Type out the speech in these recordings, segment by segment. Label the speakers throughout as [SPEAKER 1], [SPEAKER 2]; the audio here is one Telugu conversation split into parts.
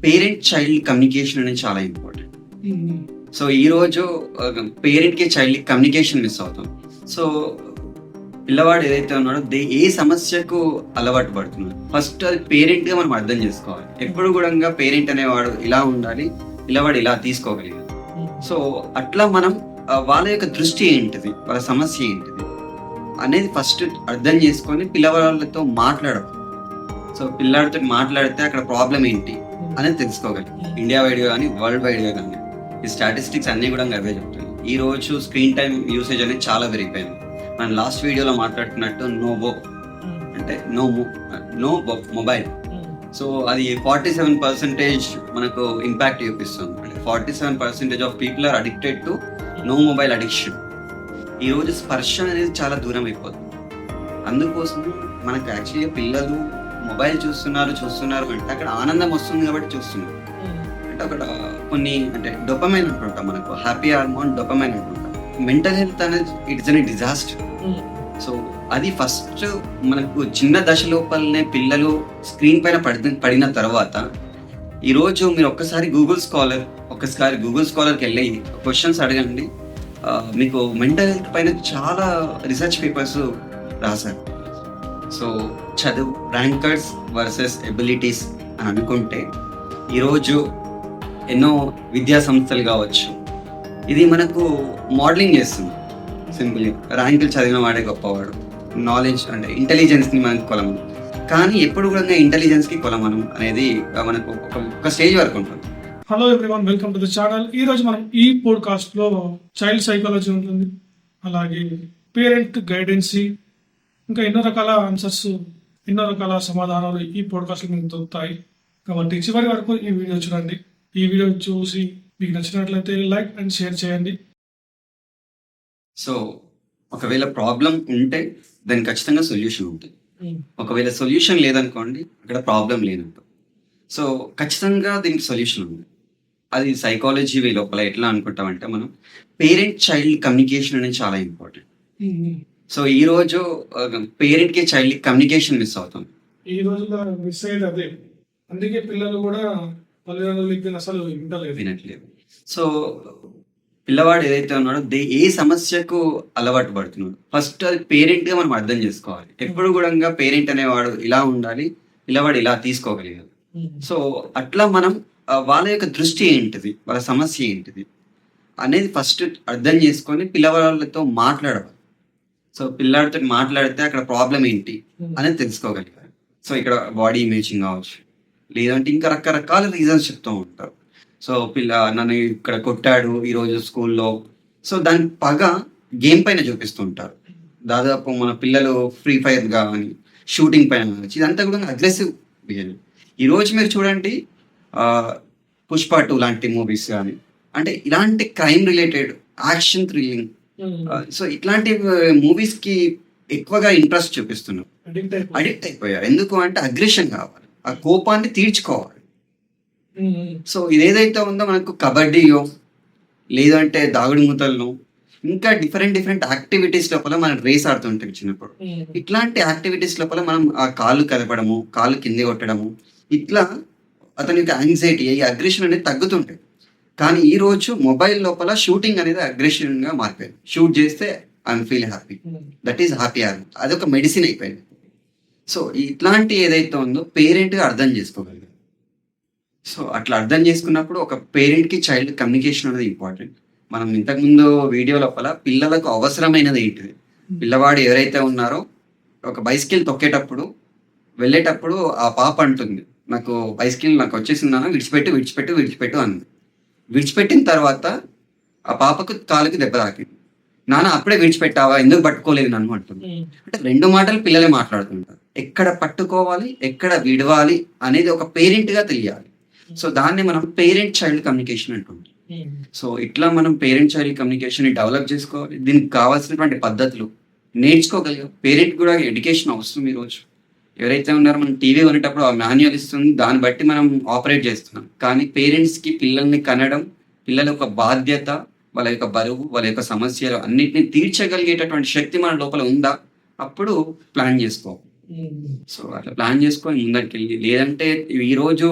[SPEAKER 1] పేరెంట్ చైల్డ్ కమ్యూనికేషన్ అనేది చాలా ఇంపార్టెంట్.
[SPEAKER 2] హ్మ్.
[SPEAKER 1] సో ఈరోజు పేరెంట్కి చైల్డ్కి కమ్యూనికేషన్ మిస్ అవుతాం. సో పిల్లవాడు ఏదైతే ఉన్నాడో ఏ సమస్యకు అలవాటు పడుతున్నాడు ఫస్ట్ అది పేరెంట్గా మనం అర్థం చేసుకోవాలి. ఎప్పుడు కూడా పేరెంట్ అనేవాడు ఇలా ఉండాలి, పిల్లవాడు ఇలా తీసుకోగలిగాడు. సో అట్లా మనం వాళ్ళ యొక్క దృష్టి ఏంటిది, వాళ్ళ సమస్య ఏంటిది అనేది ఫస్ట్ అర్థం చేసుకొని పిల్లవాళ్ళతో మాట్లాడడం. సో పిల్లాడితో మాట్లాడితే అక్కడ ప్రాబ్లం ఏంటి అనేది తెలుసుకోగలం. ఇండియా వైడ్గా కానీ వరల్డ్ వైడ్గా కానీ ఈ స్టాటిస్టిక్స్ అన్నీ కూడా అవే చెప్తాయి. ఈ రోజు స్క్రీన్ టైం యూసేజ్ అనేది చాలా పెరిగిపోయింది. మనం లాస్ట్ వీడియోలో మాట్లాడుతున్నట్టు అంటే నో మొబైల్. సో అది 47% మనకు ఇంపాక్ట్ చూపిస్తుంది. అంటే 47% of people are addicted to no mobile addiction. ఈరోజు స్పర్శ అనేది చాలా దూరం అయిపోతుంది. అందుకోసం మనకు యాక్చువల్గా పిల్లలు మొబైల్ చూస్తున్నారు అంటే అక్కడ ఆనందం వస్తుంది కాబట్టి చూస్తున్నారు. అంటే అక్కడ కొన్ని అంటే డోపమైన్ అంటుంటాం, మనకు హ్యాపీ హార్మోన్ డోపమైన్ అంటుంటాం. మెంటల్ హెల్త్ అనేది ఇట్స్ అన్ డిజాస్టర్. సో అది ఫస్ట్ మనకు చిన్న దశ లోపలనే పిల్లలు స్క్రీన్ పైన పడిన తర్వాత ఈరోజు మీరు ఒక్కసారి గూగుల్ స్కాలర్కి వెళ్ళి క్వశ్చన్స్ అడగండి. మీకు మెంటల్ హెల్త్ పైన చాలా రీసెర్చ్ పేపర్స్ రాశారు. సో చదువు ర్యాంకర్స్ వర్సెస్ ఎబిలిటీస్ అని అనుకుంటే ఈరోజు ఎన్నో విద్యా సంస్థలు కావచ్చు, ఇది మనకు మోడలింగ్ చేస్తుంది. సింపుల్గా ర్యాంకులు చదివిన వాడే గొప్పవాడు, నాలెడ్జ్ అంటే ఇంటెలిజెన్స్ని మనకు కొలమను. కానీ ఎప్పుడు కూడా ఇంటెలిజెన్స్కి కొలమనం అనేది మనకు ఒక స్టేజ్ వరకు ఉంటుంది.
[SPEAKER 2] Hello everyone, welcome to the channel. ఈ రోజు మనం ఈ పోడ్కాస్ట్ లో చైల్డ్ సైకాలజీ ఉంటుంది, అలాగే పేరెంట్ గైడెన్సీ, ఇంకా ఎన్నో రకాల ఆన్సర్స్, ఎన్నో రకాల సమాధానాలు ఈ పోడ్కాస్ట్ మీకు దొరుకుతాయి. కాబట్టి చివరి వరకు ఈ వీడియో చూడండి. ఈ వీడియో చూసి మీకు నచ్చినట్లయితే లైక్ అండ్ షేర్ చేయండి.
[SPEAKER 1] సో ఒకవేళ ప్రాబ్లం ఉంటే దానికి ఖచ్చితంగా సొల్యూషన్ ఉంటుంది. ఒకవేళ సొల్యూషన్ లేదనుకోండి, అక్కడ ప్రాబ్లం లేనట్టు. సో ఖచ్చితంగా దీనికి సొల్యూషన్ ఉంది. అది సైకాలజీ లోపల ఎట్లా అనుకుంటామంటే మనం పేరెంట్ చైల్డ్ కమ్యూనికేషన్ అనేది చాలా ఇంపార్టెంట్. సో ఈ రోజు పేరెంట్కి చైల్డ్కి కమ్యూనికేషన్ మిస్ అవుతాం.
[SPEAKER 2] ఈ రోజుల్లో మిస్ అయ్యేది అదే. అందుకే పిల్లలు కూడా తల్లిదండ్రులు అసలు
[SPEAKER 1] వినట్లేదు. సో పిల్లవాడు ఏదైతే ఉన్నాడో ఏ సమస్యకు అలవాటు పడుతున్నాడు ఫస్ట్ అది పేరెంట్గా మనం అర్థం చేసుకోవాలి. ఎప్పుడు కూడా పేరెంట్ అనేవాడు ఇలా ఉండాలి, పిల్లవాడు ఇలా తీసుకోగలిగాడు. సో అట్లా మనం వాళ్ళ యొక్క దృష్టి ఏంటిది, వాళ్ళ సమస్య ఏంటిది అనేది ఫస్ట్ అర్థం చేసుకొని పిల్లవాళ్ళతో మాట్లాడాలి. సో పిల్లాడితో మాట్లాడితే అక్కడ ప్రాబ్లం ఏంటి అనేది తెలుసుకోగలిగారు. సో ఇక్కడ బాడీ ఇమేజింగ్ కావచ్చు, లేదంటే ఇంకా రకరకాల రీజన్స్ చెప్తూ ఉంటారు. సో నన్ను ఇక్కడ కొట్టాడు ఈరోజు స్కూల్లో. సో దాని పగ గేమ్ పైన చూపిస్తుంటారు. దాదాపు మన పిల్లలు ఫ్రీ ఫైర్ కానీ షూటింగ్ పైన కావచ్చు, ఇదంతా కూడా అగ్రెసివ్ బిహేవియర్. ఈరోజు మీరు చూడండి పుష్ప 2 లాంటి మూవీస్ కానీ, అంటే ఇలాంటి crime related action thrilling, so ఇట్లాంటి మూవీస్కి ఎక్కువగా ఇంట్రెస్ట్ చూపిస్తున్నారు, అడిక్ట్ అయిపోయారు. ఎందుకు అంటే అగ్రెషన్ కావాలి, ఆ కోపాన్ని తీర్చుకోవాలి. సో ఇదేదైతే ఉందో మనకు కబడ్డీయో లేదంటే దాగుడు మూతలను ఇంకా డిఫరెంట్ యాక్టివిటీస్ లోపల మనం రేస్ ఆడుతుంటాం చిన్నప్పుడు. ఇట్లాంటి యాక్టివిటీస్ లోపల మనం ఆ కాళ్ళు కదపడము, కాళ్ళు కింది కొట్టడము, ఇట్లా అతని యొక్క యాంగ్జైటీ, ఈ అగ్రెషన్ అనేది తగ్గుతుంటాయి. కానీ ఈ రోజు మొబైల్ లోపల షూటింగ్ అనేది అగ్రెషన్ గా మారిపోయింది. షూట్ చేస్తే I'm feel happy, that is happy hormone, అదొక మెడిసిన్ అయిపోయింది. సో ఇట్లాంటి ఏదైతే ఉందో పేరెంట్గా అర్థం చేసుకోగలిగారు. సో అట్లా అర్థం చేసుకున్నప్పుడు ఒక పేరెంట్కి చైల్డ్ కమ్యూనికేషన్ అనేది ఇంపార్టెంట్. మనం ఇంతకుముందు వీడియో లోపల పిల్లలకు అవసరమైనది ఏంటిది, పిల్లవాడు ఎవరైతే ఉన్నారో ఒక బైసికిల్ తొక్కేటప్పుడు వెళ్ళేటప్పుడు ఆ పాప అంటుంది, నాకు బైసికిల్ నాకు వచ్చేసిందన్న, విడిచిపెట్టు అంది. విడిచిపెట్టిన తర్వాత ఆ పాపకు కాలుకి దెబ్బ తాకింది. నాన్న అప్పుడే విడిచిపెట్టావా, ఎందుకు పట్టుకోలేదు నన్ను అంటుంది. అంటే 2 మాటలు పిల్లలే మాట్లాడుతుంటారు. ఎక్కడ పట్టుకోవాలి, ఎక్కడ విడవాలి అనేది ఒక పేరెంట్గా తెలియాలి. సో దాన్ని మనం పేరెంట్ చైల్డ్ కమ్యూనికేషన్ అంటుంటాం. సో ఇట్లా మనం పేరెంట్ చైల్డ్ కమ్యూనికేషన్ డెవలప్ చేసుకోవాలి. దీనికి కావాల్సినటువంటి పద్ధతులు నేర్చుకోగలిగాం. పేరెంట్ కూడా ఎడ్యుకేషన్ అవసరం. ఈరోజు ఎవరైతే ఉన్నారో మనం టీవీ కొనేటప్పుడు ఆ మాన్యువల్ ఇస్తుంది, దాన్ని బట్టి మనం ఆపరేట్ చేస్తున్నాం. కానీ పేరెంట్స్కి పిల్లల్ని కనడం, పిల్లల యొక్క బాధ్యత, వాళ్ళ యొక్క బరువు, వాళ్ళ యొక్క సమస్యలు అన్నింటినీ తీర్చగలిగేటటువంటి శక్తి మన లోపల ఉందా, అప్పుడు ప్లాన్ చేసుకోవాలి. సో అట్లా ప్లాన్ చేసుకొని ముందరికెళ్ళి, లేదంటే ఈ రోజు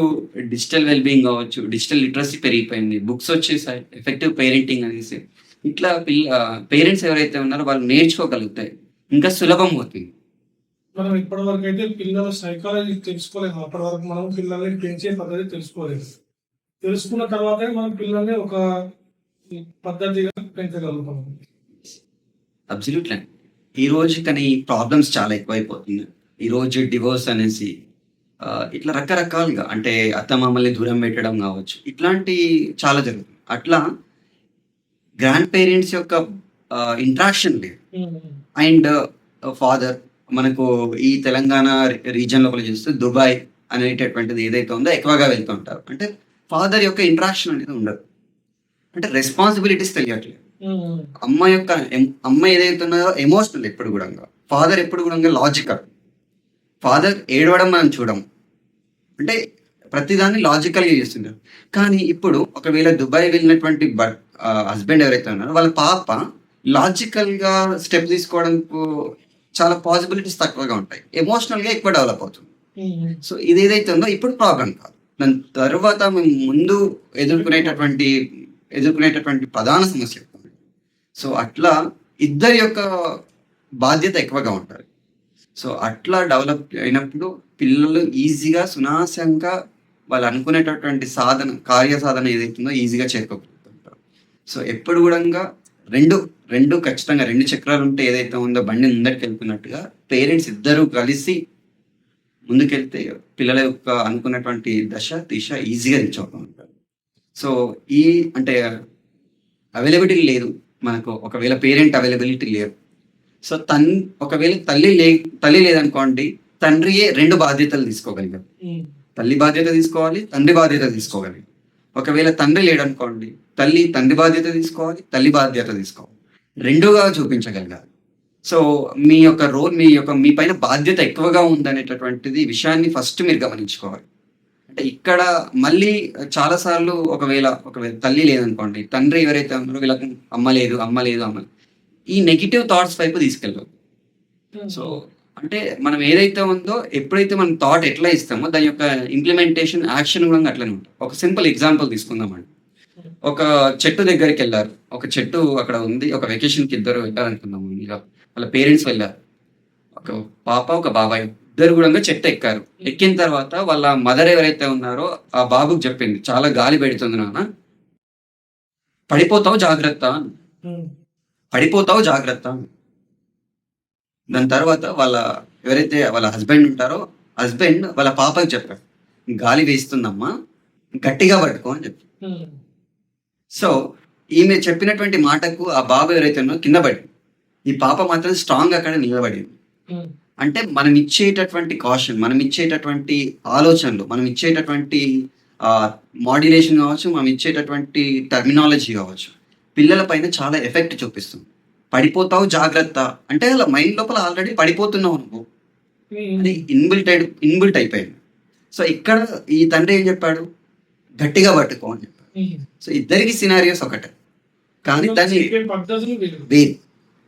[SPEAKER 1] డిజిటల్ వెల్‌బీయింగ్ కావచ్చు, డిజిటల్ లిటరసీ పెరిగిపోయింది. బుక్స్ వచ్చేసాయి. ఎఫెక్టివ్ పేరెంటింగ్ అనేసి. ఇట్లా పేరెంట్స్ ఎవరైతే ఉన్నారో వాళ్ళు నేర్చుకోగలిగితే ఇంకా సులభం అవుతుంది.
[SPEAKER 2] మనం ఇప్పటివరకు అయితే పిల్లల సైకాలజీ తెలుసుకోలేము. అప్పటి వరకు మనం పిల్లల్ని పెంచే పద్ధతి తెలుసుకోలేదు. తెలుసుకున్న తర్వాతే మనం పిల్లల్ని ఒక పద్ధతిగా పెంచగలుగుతాం.
[SPEAKER 1] అబ్సల్యూట్‌లీ అండి. ఈ రోజు కానీ ప్రాబ్లమ్స్ చాలా ఎక్కువైపోతున్నాయి. ఈ రోజు డివోర్స్ అనేసి ఇట్లా రకరకాలుగా అంటే అత్తమామల్ని దూరం పెట్టడం కావచ్చు. ఇట్లాంటియి చాలా జరుగుతుంది. అట్లా గ్రాండ్ పేరెంట్స్ యొక్క ఇంటరాక్షన్ లేదు. అండ్ ఫాదర్ మనకు ఈ తెలంగాణ రీజియన్ లోపల చూస్తే దుబాయ్ అనేటటువంటిది ఏదైతే ఉందో ఎక్కువగా వెళ్తుంటారు. అంటే ఫాదర్ యొక్క ఇంటరాక్షన్ అనేది ఉండదు. అంటే రెస్పాన్సిబిలిటీస్ తెలియట్లేదు. అమ్మ ఏదైతే ఉన్నదో ఎమోషనల్ ఎప్పుడు కూడా, ఫాదర్ ఎప్పుడు కూడా లాజికల్. ఫాదర్ ఏడవడం మనం చూడము. అంటే ప్రతిదాన్ని లాజికల్గా చేస్తుంటారు. కానీ ఇప్పుడు ఒకవేళ దుబాయ్ వెళ్ళినటువంటి హస్బెండ్ ఎవరైతే ఉన్నారో వాళ్ళ పాప లాజికల్గా స్టెప్ తీసుకోవడానికి చాలా పాసిబిలిటీస్ తక్కువగా ఉంటాయి. ఎమోషనల్గా ఎక్కువ డెవలప్ అవుతుంది. సో ఇది ఏదైతే ఉందో ఇప్పుడు ప్రాబ్లం కాదు. దాని తర్వాత మేము ముందు ఎదుర్కొనేటటువంటి ప్రధాన సమస్య. సో అట్లా ఇద్దరి యొక్క బాధ్యత ఎక్కువగా ఉంటుంది. సో అట్లా డెవలప్ అయినప్పుడు పిల్లలు ఈజీగా సునాశంగా వాళ్ళు అనుకునేటటువంటి కార్యసాధన ఏదైతుందో ఈజీగా చేరుకోగలుగుతుంటారు. సో ఎప్పుడు కూడా రెండు ఖచ్చితంగా 2 చక్రాలు ఉంటే ఏదైతే ఉందో బండి ముందరికి వెళ్తున్నట్టుగా పేరెంట్స్ ఇద్దరు కలిసి ముందుకెళ్తే పిల్లల యొక్క అనుకున్నటువంటి దిశ ఈజీగా రీచ్ అవుతూ ఉంటారు. సో అంటే అవైలబిలిటీ లేదు మనకు. ఒకవేళ పేరెంట్ అవైలబిలిటీ లేదు. సో ఒకవేళ తల్లి లేదనుకోండి, తండ్రియే 2 బాధ్యతలు తీసుకోగలిగారు. తల్లి బాధ్యత తీసుకోవాలి, తండ్రి బాధ్యత తీసుకోగలిగారు. ఒకవేళ తండ్రి లేడనుకోండి, తండ్రి బాధ్యత తీసుకోవాలి, తల్లి బాధ్యత తీసుకోవాలి. 2గా చూపించగలిగారు. సో మీ యొక్క రోల్ మీ పైన బాధ్యత ఎక్కువగా ఉందనేటటువంటిది విషయాన్ని ఫస్ట్ మీరు గమనించుకోవాలి. అంటే ఇక్కడ మళ్ళీ చాలా సార్లు ఒకవేళ తల్లి లేదనుకోండి, తండ్రి ఎవరైతే ఉన్నారో వీళ్ళకి అమ్మ లేదు ఈ నెగిటివ్ థాట్స్ వైపు తీసుకెళ్ళదు. సో అంటే మనం ఏదైతే ఉందో ఎప్పుడైతే మనం థాట్ ఎట్లా ఇస్తామో దాని యొక్క ఇంప్లిమెంటేషన్ యాక్షన్ కూడా అట్లనే ఉంటుంది. ఒక సింపుల్ ఎగ్జాంపుల్ తీసుకుందామండి. ఒక చెట్టు దగ్గరికి వెళ్ళారు. ఒక చెట్టు అక్కడ ఉంది. ఒక వెకేషన్కి ఇద్దరు వెళ్ళారనుకుందాము. ఇక వాళ్ళ పేరెంట్స్ వెళ్ళారు. ఒక పాప ఒక బాబాయ్ ఇద్దరు కూడా చెట్టు ఎక్కారు. ఎక్కిన తర్వాత వాళ్ళ మదర్ ఎవరైతే ఉన్నారో ఆ బాబుకి చెప్పింది, చాలా గాలి పెడుతుంది నాన్న, పడిపోతావు జాగ్రత్త. దాని తర్వాత వాళ్ళ హస్బెండ్ ఉంటారో హస్బెండ్ వాళ్ళ పాపకి చెప్పారు, గాలి వేస్తుందమ్మా, గట్టిగా పట్టుకో అని చెప్పి. సో ఈమె చెప్పినటువంటి మాటకు ఆ బాబు ఎవరైతే ఉన్నారో కింద పడి, ఈ పాప మాత్రం స్ట్రాంగ్ అక్కడ నిలబడింది. అంటే మనం ఇచ్చేటటువంటి కాషన్, మనం ఇచ్చేటటువంటి ఆలోచనలు, మనం ఇచ్చేటటువంటి మాడ్యులేషన్ కావచ్చు, మనం ఇచ్చేటటువంటి టర్మినాలజీ కావచ్చు, పిల్లల పైన చాలా ఎఫెక్ట్ చూపిస్తుంది. పడిపోతావు జాగ్రత్త అంటే వాళ్ళ మైండ్ లోపల ఆల్రెడీ పడిపోతున్నావు నువ్వు, అది ఇన్బిల్ట్ అయిపోయింది. సో ఇక్కడ ఈ తండ్రి ఏం చెప్పాడు, గట్టిగా పట్టుకో అని చెప్పాడు. సో ఇద్దరికి సినారియోస్ ఒకటే, కానీ దాన్ని వేరు.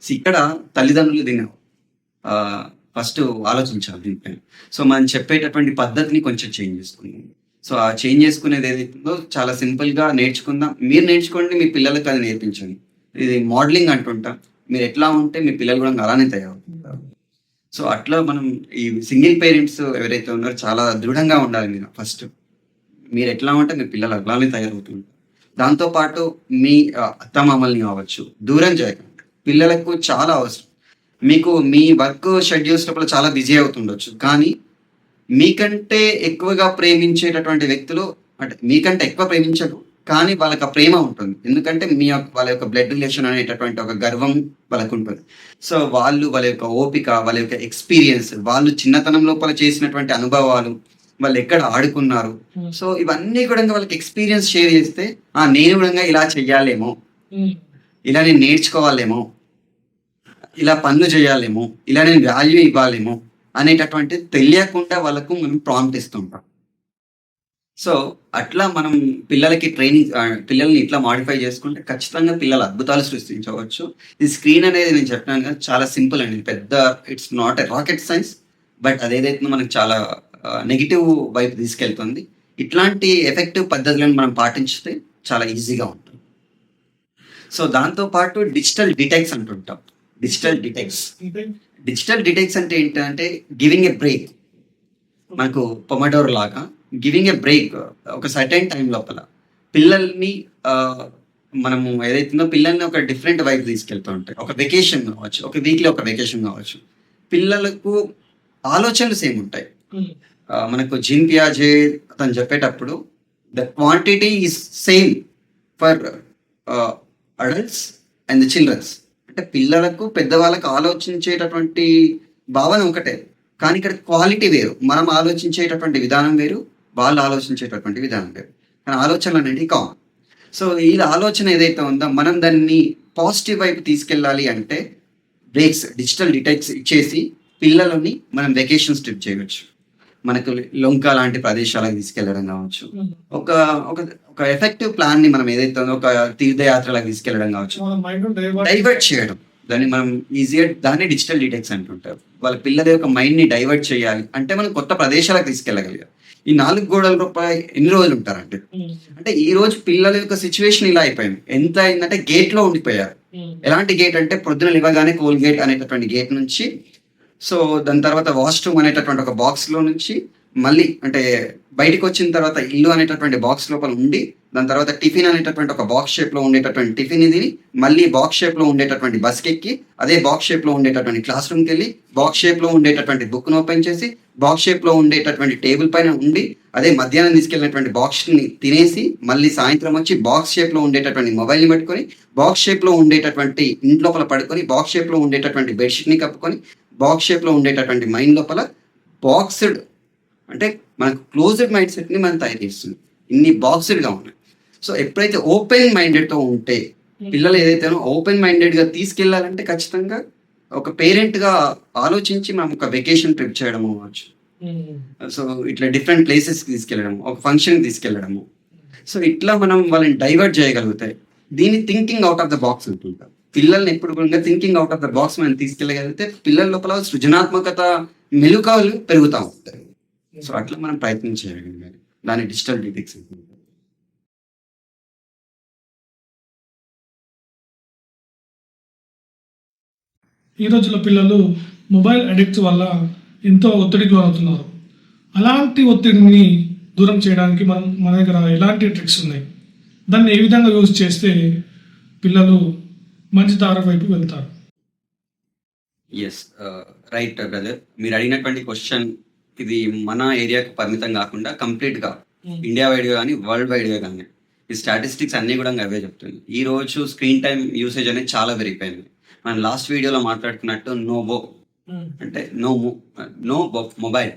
[SPEAKER 1] ఇక్కడ తల్లిదండ్రులు దీన్ని ఫస్ట్ ఆలోచించాలి దీనిపైన. సో మనం చెప్పేటటువంటి పద్ధతిని కొంచెం చేంజ్ చేసుకుందాం. సో ఆ చేంజ్ చేసుకునేది ఏదైతుందో చాలా సింపుల్గా నేర్చుకుందాం. మీరు నేర్చుకోండి, మీ పిల్లలకి అది నేర్పించండి. ఇది మోడలింగ్ అంటుంటాం. మీరు ఎట్లా ఉంటే మీ పిల్లలు కూడా అలానే తయారవుతుంటారు. సో అట్లా మనం ఈ సింగిల్ పేరెంట్స్ ఎవరైతే ఉన్నారో చాలా దృఢంగా ఉండాలి. మీరు ఫస్ట్ మీరు ఎట్లా ఉంటే మీ పిల్లలు అలానే తయారవుతుంటారు. దాంతోపాటు మీ అత్తమామల్ని కావచ్చు దూరం చేయకండి. పిల్లలకు చాలా అవసరం. మీకు మీ వర్క్ షెడ్యూల్స్ లోపల చాలా బిజీ అవుతుండొచ్చు, కానీ మీకంటే ఎక్కువగా ప్రేమించేటటువంటి వ్యక్తులు, అంటే మీకంటే ఎక్కువ ప్రేమించరు కానీ వాళ్ళకి ఆ ప్రేమ ఉంటుంది. ఎందుకంటే వాళ్ళ యొక్క బ్లడ్ రిలేషన్ అనేటటువంటి ఒక గర్వం వాళ్ళకు ఉంటుంది. సో వాళ్ళ యొక్క ఓపిక, వాళ్ళ యొక్క ఎక్స్పీరియన్స్, వాళ్ళు చిన్నతనం లోపల చేసినటువంటి అనుభవాలు, వాళ్ళు ఎక్కడ ఆడుకున్నారు, సో ఇవన్నీ కూడా వాళ్ళకి ఎక్స్పీరియన్స్ షేర్ చేస్తే నేను కూడా ఇలా చెయ్యాలేమో, ఇలా నేను నేర్చుకోవాలేమో, ఇలా పనులు చేయాలేమో, ఇలా నేను వాల్యూ ఇవ్వాలేమో అనేటటువంటి తెలియకుండా వాళ్ళకు మనం ప్రాంప్ట్ ఇస్తుంటాం. సో అట్లా మనం పిల్లల్ని ఇట్లా మాడిఫై చేసుకుంటే ఖచ్చితంగా పిల్లలు అద్భుతాలు సృష్టించవచ్చు. ఈ స్క్రీన్ అనేది నేను చెప్పినాను కదా, చాలా సింపుల్ అండి. పెద్ద it's not a rocket science, but అదేదైతే మనకు చాలా నెగిటివ్ వైపు తీసుకెళ్తుంది. ఇట్లాంటి ఎఫెక్టివ్ పద్ధతులను మనం పాటించితే చాలా ఈజీగా ఉంటుంది. సో దాంతో పాటు డిజిటల్ డిటెక్స్ అంటుంటాం. డిజిటల్ డిటెక్స్
[SPEAKER 2] అంటే
[SPEAKER 1] డిజిటల్ డిటెక్స్ అంటే ఏంటంటే గివింగ్ ఎ బ్రేక్. మనకు పొమడోర్ లాగా గివింగ్ ఎ బ్రేక్ ఒక సర్టెన్ టైం లోపల పిల్లల్ని మనము ఏదైతుందో పిల్లల్ని ఒక డిఫరెంట్ వైపు తీసుకెళ్తూ ఉంటాయి. ఒక వెకేషన్ కావచ్చు, ఒక వీక్లీ ఒక వెకేషన్ కావచ్చు. పిల్లలకు ఆలోచనలు సేమ్ ఉంటాయి. మనకు జీన్ పియాజే అతను చెప్పేటప్పుడు the quantity is same for adults and the childrens. అంటే పిల్లలకు పెద్దవాళ్ళకు ఆలోచించేటటువంటి భావన ఒకటే, కానీ ఇక్కడ క్వాలిటీ వేరు. మనం ఆలోచించేటటువంటి విధానం వేరు, వాళ్ళు ఆలోచించేటటువంటి విధానం వేరు, కానీ ఆలోచనలు అనేది కామన్. సో ఈ ఆలోచన ఏదైతే ఉందో మనం దాన్ని పాజిటివ్ వైపు తీసుకెళ్ళాలి అంటే బ్రేక్స్, డిజిటల్ డిటెక్స్ ఇచ్చేసి పిల్లలని మనం వెకేషన్స్ ట్రిప్ చేయవచ్చు. మనకు లొంక లాంటి ప్రదేశాలకు తీసుకెళ్లడం కావచ్చు, ఒక ఒక ఒక ఎఫెక్టివ్ ప్లాన్ ని మనం ఏదైతే ఉందో ఒక తీర్థయాత్రలకు తీసుకెళ్లడం కావచ్చు,
[SPEAKER 2] మన మైండ్
[SPEAKER 1] డైవర్ట్ చేయడం. దాన్ని మనం ఈజీగా దాన్ని డిజిటల్ డిటెక్స్ అంటుంటారు. వాళ్ళ పిల్లల యొక్క మైండ్ ని డైవర్ట్ చేయాలి అంటే మనం కొత్త ప్రదేశాలకు తీసుకెళ్ళగలిగాం. ఈ 4 గోడల రూపాయి ఎన్ని రోజులు ఉంటారంటే, అంటే ఈ రోజు పిల్లల యొక్క సిచ్యువేషన్ ఇలా అయిపోయింది. ఎంత అయిందంటే గేట్ లో ఉండిపోయారు. ఎలాంటి గేట్ అంటే పొద్దున లేవగానే కోల్గేట్ అనేటటువంటి గేట్ నుంచి, సో దాని తర్వాత వాష్రూమ్ అనేటటువంటి ఒక బాక్స్ లో నుంచి మళ్ళీ అంటే బయటకు వచ్చిన తర్వాత ఇల్లు అనేటటువంటి బాక్స్ లోపల ఉండి, దాని తర్వాత టిఫిన్ అనేటటువంటి ఒక బాక్స్ షేప్ లో ఉండేటటువంటి టిఫిన్ ఇది మళ్ళీ బాక్స్ షేప్ లో ఉండేటటువంటి బస్ ఎక్కి, అదే బాక్స్ షేప్ లో ఉండేటటువంటి క్లాస్ రూమ్కి వెళ్ళి, బాక్స్ షేప్ లో ఉండేటటువంటి బుక్ ను ఓపెన్ చేసి, బాక్స్ షేప్ లో ఉండేటటువంటి టేబుల్ పైన ఉండి, అదే మధ్యాహ్నం తీసుకెళ్ళినటువంటి బాక్స్ ని తినేసి మళ్ళీ సాయంత్రం వచ్చి బాక్స్ షేప్ లో ఉండేటటువంటి మొబైల్ ని పట్టుకొని, బాక్స్ షేప్ లో ఉండేటటువంటి ఇంటి లోపల పడుకొని, బాక్స్ షేప్ లో ఉండేటటువంటి బెడ్షీట్ ని కప్పుకొని, బాక్స్ షేప్ లో ఉండేటటువంటి మైండ్ లోపల బాక్స్డ్ అంటే మనకు క్లోజ్డ్ మైండ్ సెట్ ని మనం తయారు చేస్తుంది. ఇన్ని బాక్స్డ్ గా ఉన్నాయి. సో ఎప్పుడైతే ఓపెన్ మైండెడ్ తో ఉంటే పిల్లలు ఏదైతే ఓపెన్ మైండెడ్ గా తీసుకెళ్లాలంటే ఖచ్చితంగా ఒక పేరెంట్ గా ఆలోచించి మనం ఒక వెకేషన్ ట్రిప్ చేయడం అవ్వచ్చు. సో ఇట్లా డిఫరెంట్ ప్లేసెస్ కి తీసుకెళ్లడము, ఒక ఫంక్షన్ కి తీసుకెళ్లడము. సో ఇట్లా మనం వాళ్ళని డైవర్ట్ చేయగలుగుతాయి. దీన్ని thinking out of the box అంటుంటారు. పిల్లల్ని ఎప్పుడు కూడా thinking out of the box మనం తీసుకెళ్ళగలిగితే పిల్లల లోపల సృజనాత్మకత మెలుకలు పెరుగుతూ ఉంటాయి. సో అట్లా మనం ప్రయత్నం చేయగలిగాలి. దాన్ని డిజిటల్ డిటెక్స్ అంటుంటారు.
[SPEAKER 2] ఈ రోజుల్లో పిల్లలు మొబైల్ అడిక్ట్ వల్ల ఎంతో ఒత్తిడికి లోనవుతున్నారు. అలాంటి ఒత్తిడిని దూరం చేయడానికి మన దగ్గర ఎలాంటి ట్రిక్స్ ఉన్నాయి? దాన్ని ఏ విధంగా యూజ్ చేస్తే పిల్లలు మంచి దారి వైపు వెళ్తారు?
[SPEAKER 1] Yes, right brother. మీరు అడిగినటువంటి క్వశ్చన్ ఇది మన ఏరియాకు పరిమితం కాకుండా కంప్లీట్ గా ఇండియా వైడ్ గా కానీ వరల్డ్ వైడ్ గా కానీ ఈ స్టాటిస్టిక్స్ అన్ని కూడా అవే చెప్తుంది. ఈ రోజు స్క్రీన్ టైం యూసేజ్ అనేది చాలా పెరిగిపోయింది. మనం లాస్ట్ వీడియోలో మాట్లాడుకున్నట్టు నోబో అంటే నో మొబైల్.